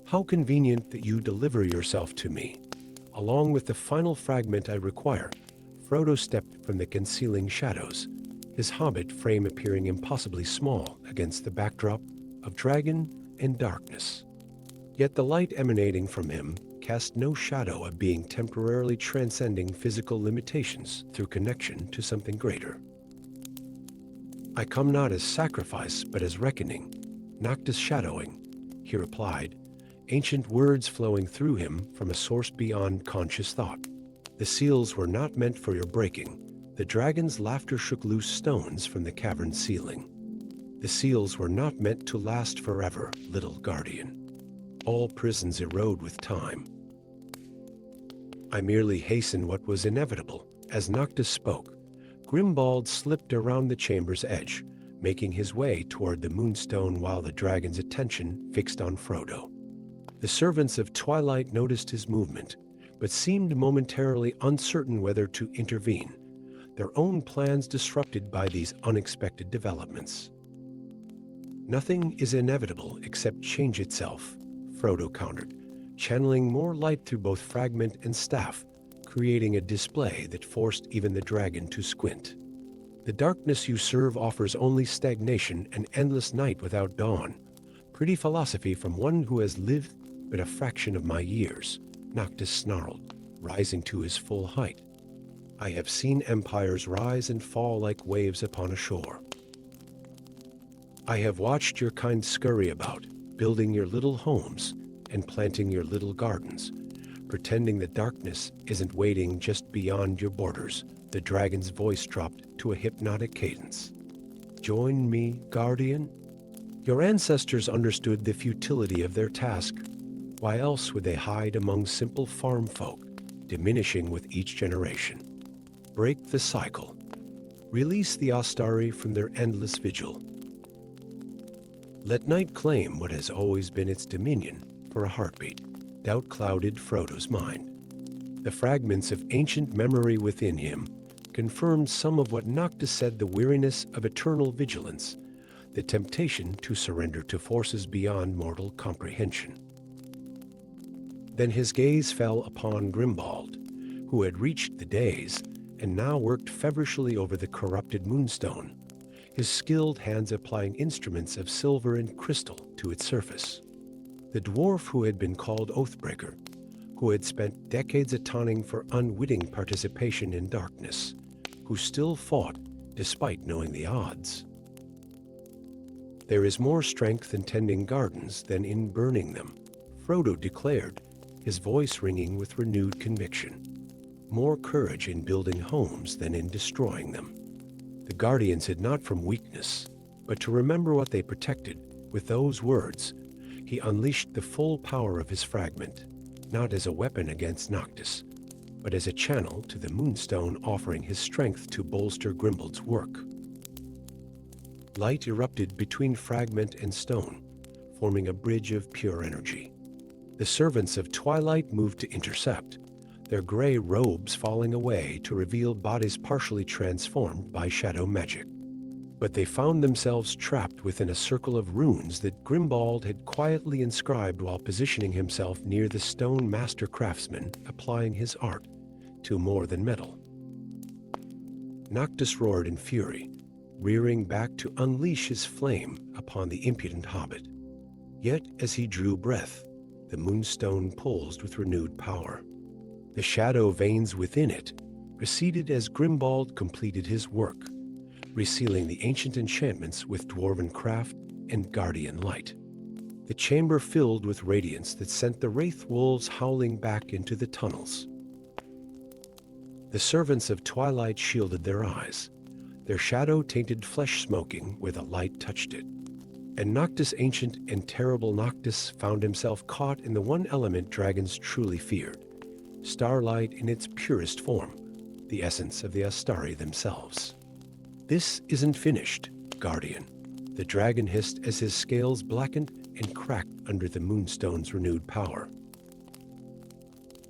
How convenient that you deliver yourself to me. Along with the final fragment I require." Frodo stepped from the concealing shadows, his hobbit frame appearing impossibly small against the backdrop of dragon and darkness. Yet the light emanating from him cast no shadow of being temporarily transcending physical limitations through connection to something greater. "I come not as sacrifice, but as reckoning, Noctis shadowing," he replied, ancient words flowing through him from a source beyond conscious thought. "The seals were not meant for your breaking." The dragon's laughter shook loose stones from the cavern ceiling. "The seals were not meant to last forever, little guardian. All prisons erode with time. I merely hasten what was inevitable." As Noctis spoke, Grimbald slipped around the chamber's edge, making his way toward the Moonstone while the dragon's attention fixed on Frodo. The servants of twilight noticed his movement, but seemed momentarily uncertain whether to intervene, their own plans disrupted by these unexpected developments. "Nothing is inevitable except change itself," Frodo countered, channeling more light through both fragment and staff, creating a display that forced even the dragon to squint. "The darkness you serve offers only stagnation and endless night without dawn. Pretty philosophy from one who has lived but a fraction of my years," Noctis snarled, rising to his full height. "I have seen empires rise and fall like waves upon a shore. I have watched your kind scurry about, building your little homes and planting your little gardens, pretending that darkness isn't waiting just beyond your borders." The dragon's voice dropped to a hypnotic cadence. "Join me, guardian? Your ancestors understood the futility of their task. Why else would they hide among simple farm folk, diminishing with each generation? Break the cycle. Release the Astari from their endless vigil. Let night claim what has always been its dominion for a heartbeat." Doubt clouded Frodo's mind. The fragments of ancient memory within him confirmed some of what Noctis said: the weariness of eternal vigilance, the temptation to surrender to forces beyond mortal comprehension. Then his gaze fell upon Grimbald, who had reached the dais and now worked feverishly over the corrupted Moonstone, his skilled hands applying instruments of silver and crystal to its surface. The dwarf who had been called Oathbreaker, who had spent decades atoning for unwitting participation in darkness, who still fought despite knowing the odds. "There is more strength in tending gardens than in burning them," Frodo declared, his voice ringing with renewed conviction. "More courage in building homes than in destroying them." The Guardians hid not from weakness, but to remember what they protected With those words, he unleashed the full power of his fragment, not as a weapon against Noctis, but as a channel to the Moonstone, offering his strength to bolster Grimbold's work. Light erupted between fragment and stone, forming a bridge of pure energy. The servants of Twilight moved to intercept, their gray robes falling away to reveal bodies partially transformed by shadow magic. But they found themselves trapped within a circle of runes that Grimbold had quietly inscribed while positioning himself near the stone master craftsman, applying his art to more than metal. Noctis roared in fury, rearing back to unleash his flame upon the impudent hobbit. Yet as he drew breath, the Moonstone pulsed with renewed power. The shadow veins within it receded as Grimbold completed his work, resealing the ancient enchantments with dwarven craft and guardian light. The chamber filled with radiance that sent the wraith wolves howling back into the tunnels. The servants of Twilight shielded their eyes, their shadow-tainted flesh smoking where the light touched it. And Noctis, ancient and terrible Noctis, found himself caught in the one element dragons truly feared, starlight in its purest form, the essence of the Astari themselves. "This isn't finished, Guardian," the dragon hissed as his scales blackened and cracked under the Moonstone's renewed power.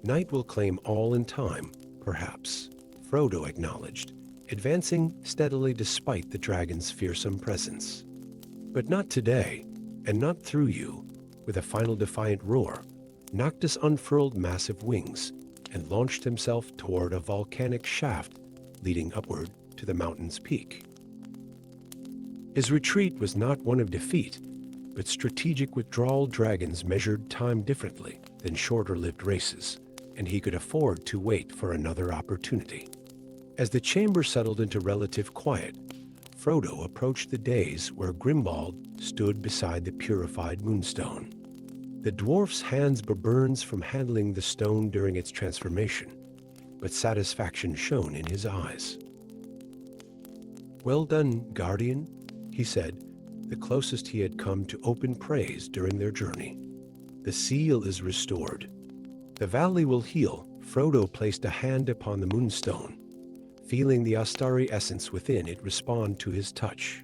"Night will claim all in time, perhaps," Frodo acknowledged, advancing steadily despite the dragon's fearsome presence. "But not today, and not through you." With a final defiant roar, Noctis unfurled massive wings and launched himself toward a volcanic shaft leading upward to the mountain's peak. His retreat was not one of defeat, but strategic withdrawal. Dragons measured time differently than shorter-lived races, and he could afford to wait for another opportunity. As the chamber settled into relative quiet, Frodo approached the dais where Grimbold stood beside the purified Moonstone. The dwarf's hands were burns from handling the stone during its transformation, but satisfaction shone in his eyes. "Well done, Guardian," he said, the closest he had come to open praise during their journey. "The seal is restored. The valley will heal." Frodo placed a hand upon the Moonstone, feeling the Astari essence within it respond to his touch.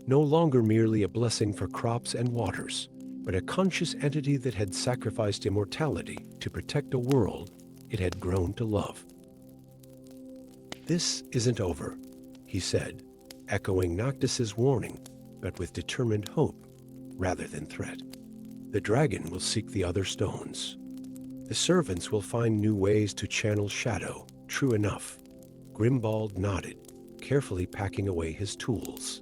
No longer merely a blessing for crops and waters, but a conscious entity that had sacrificed immortality to protect a world it had grown to love. "This isn't over," he said, echoing Noctis's warning, but with determined hope rather than threat. "The dragon will seek the other stones. The servants will find new ways to channel shadow." "True enough," Grimbold nodded, carefully packing away his tools.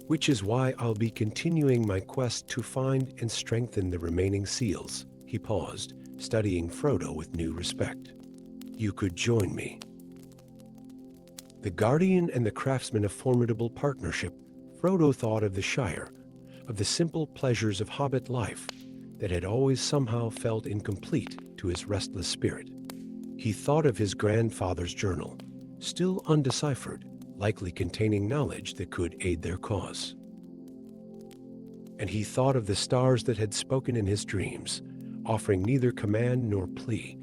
"Which is why I'll be continuing my quest to find and strengthen the remaining seals." He paused, studying Frodo with new respect. "You could join me." The Guardian and the Craftsman, a formidable partnership. Frodo thought of the Shire, of the simple pleasures of Hobbit life that had always somehow felt incomplete to his restless spirit. He thought of his grandfather's journal, still undeciphered, likely containing knowledge that could aid their cause. And he thought of the stars that had spoken in his dreams, offering neither command nor plea,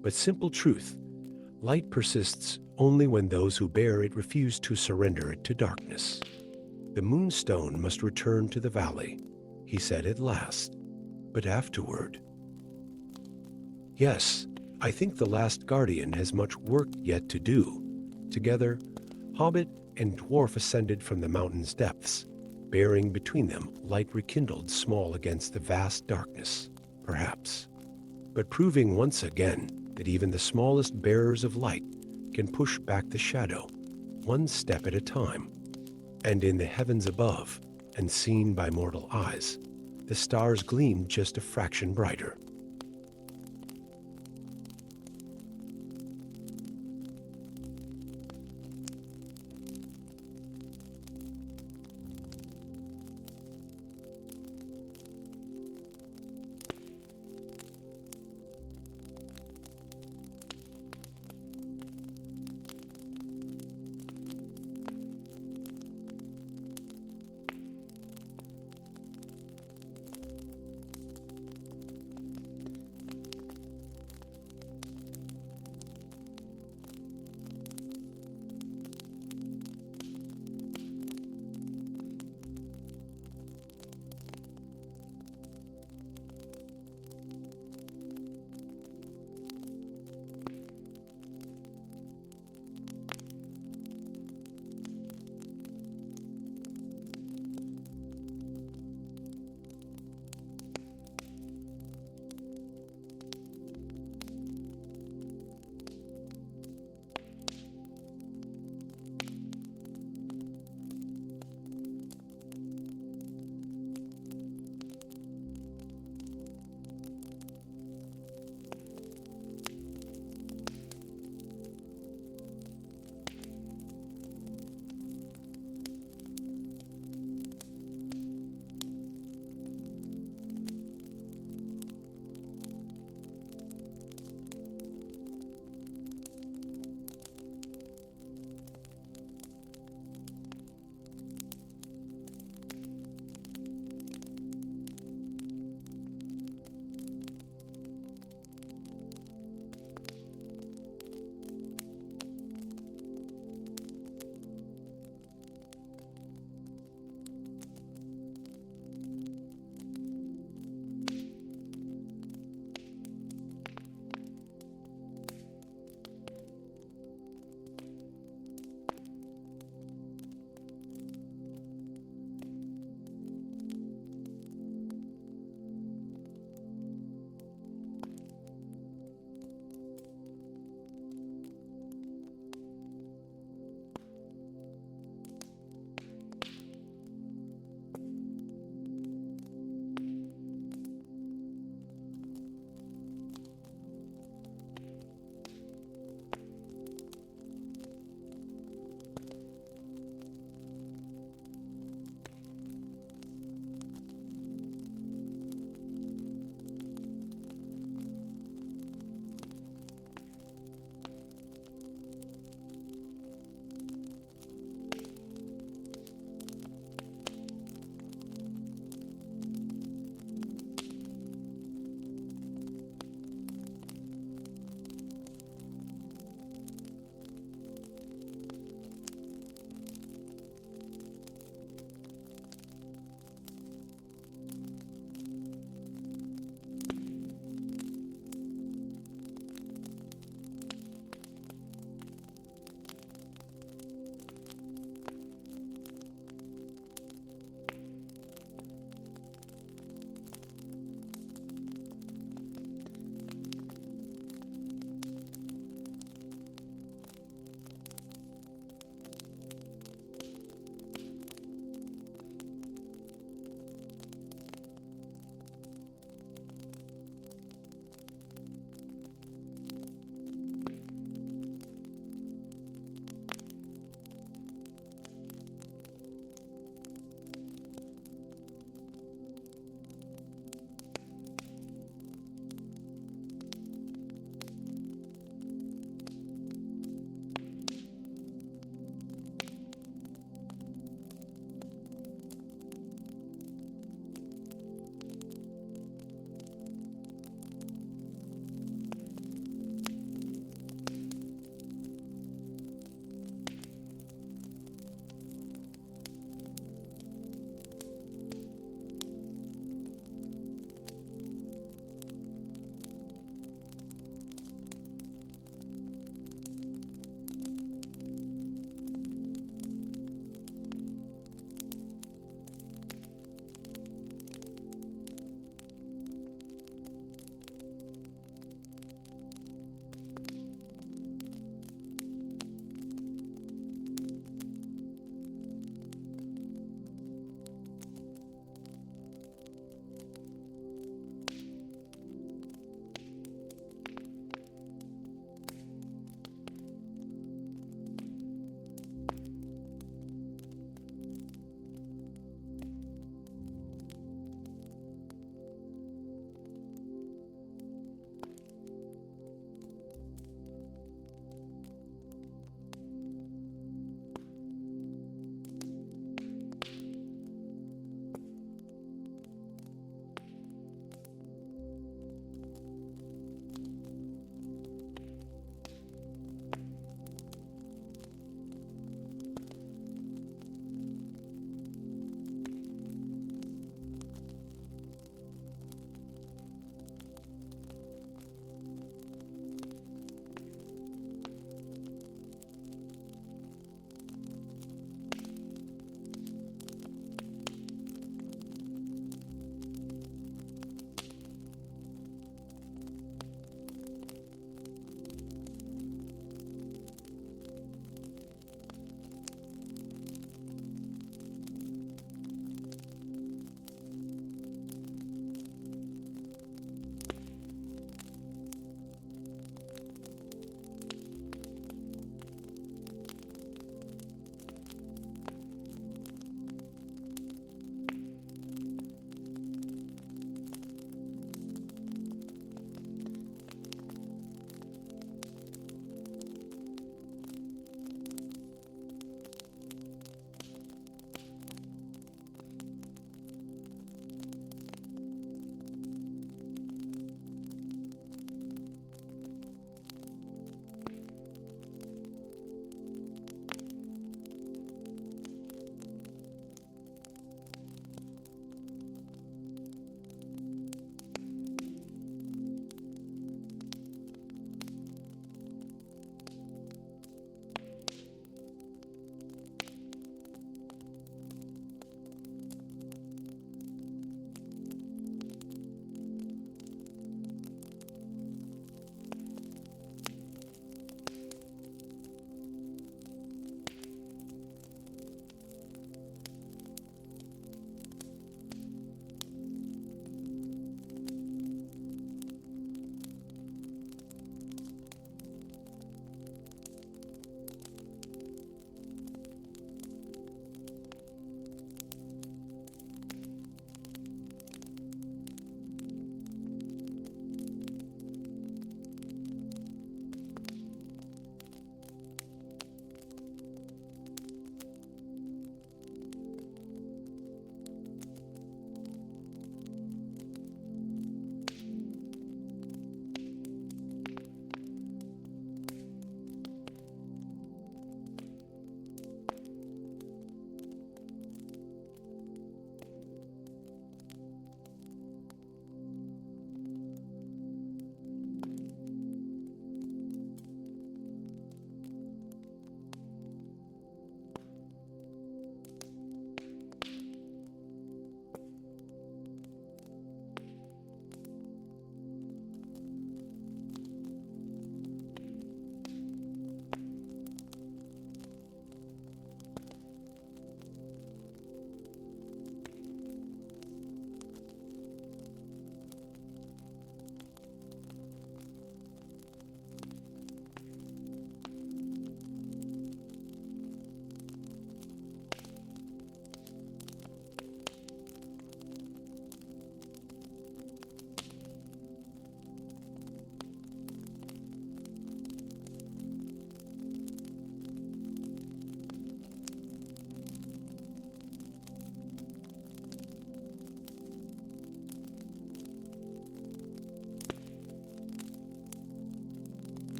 but simple truth. Light persists only when those who bear it refuse to surrender it to darkness. "The Moonstone must return to the valley," he said at last. "But afterward?" "Yes, I think the last Guardian has much work yet to do." Together, Hobbit and dwarf ascended from the mountain's depths, bearing between them light rekindled small against the vast darkness, perhaps, but proving once again that even the smallest bearers of light can push back the shadow, one step at a time. And in the heavens above, unseen by mortal eyes, the stars gleamed just a fraction brighter.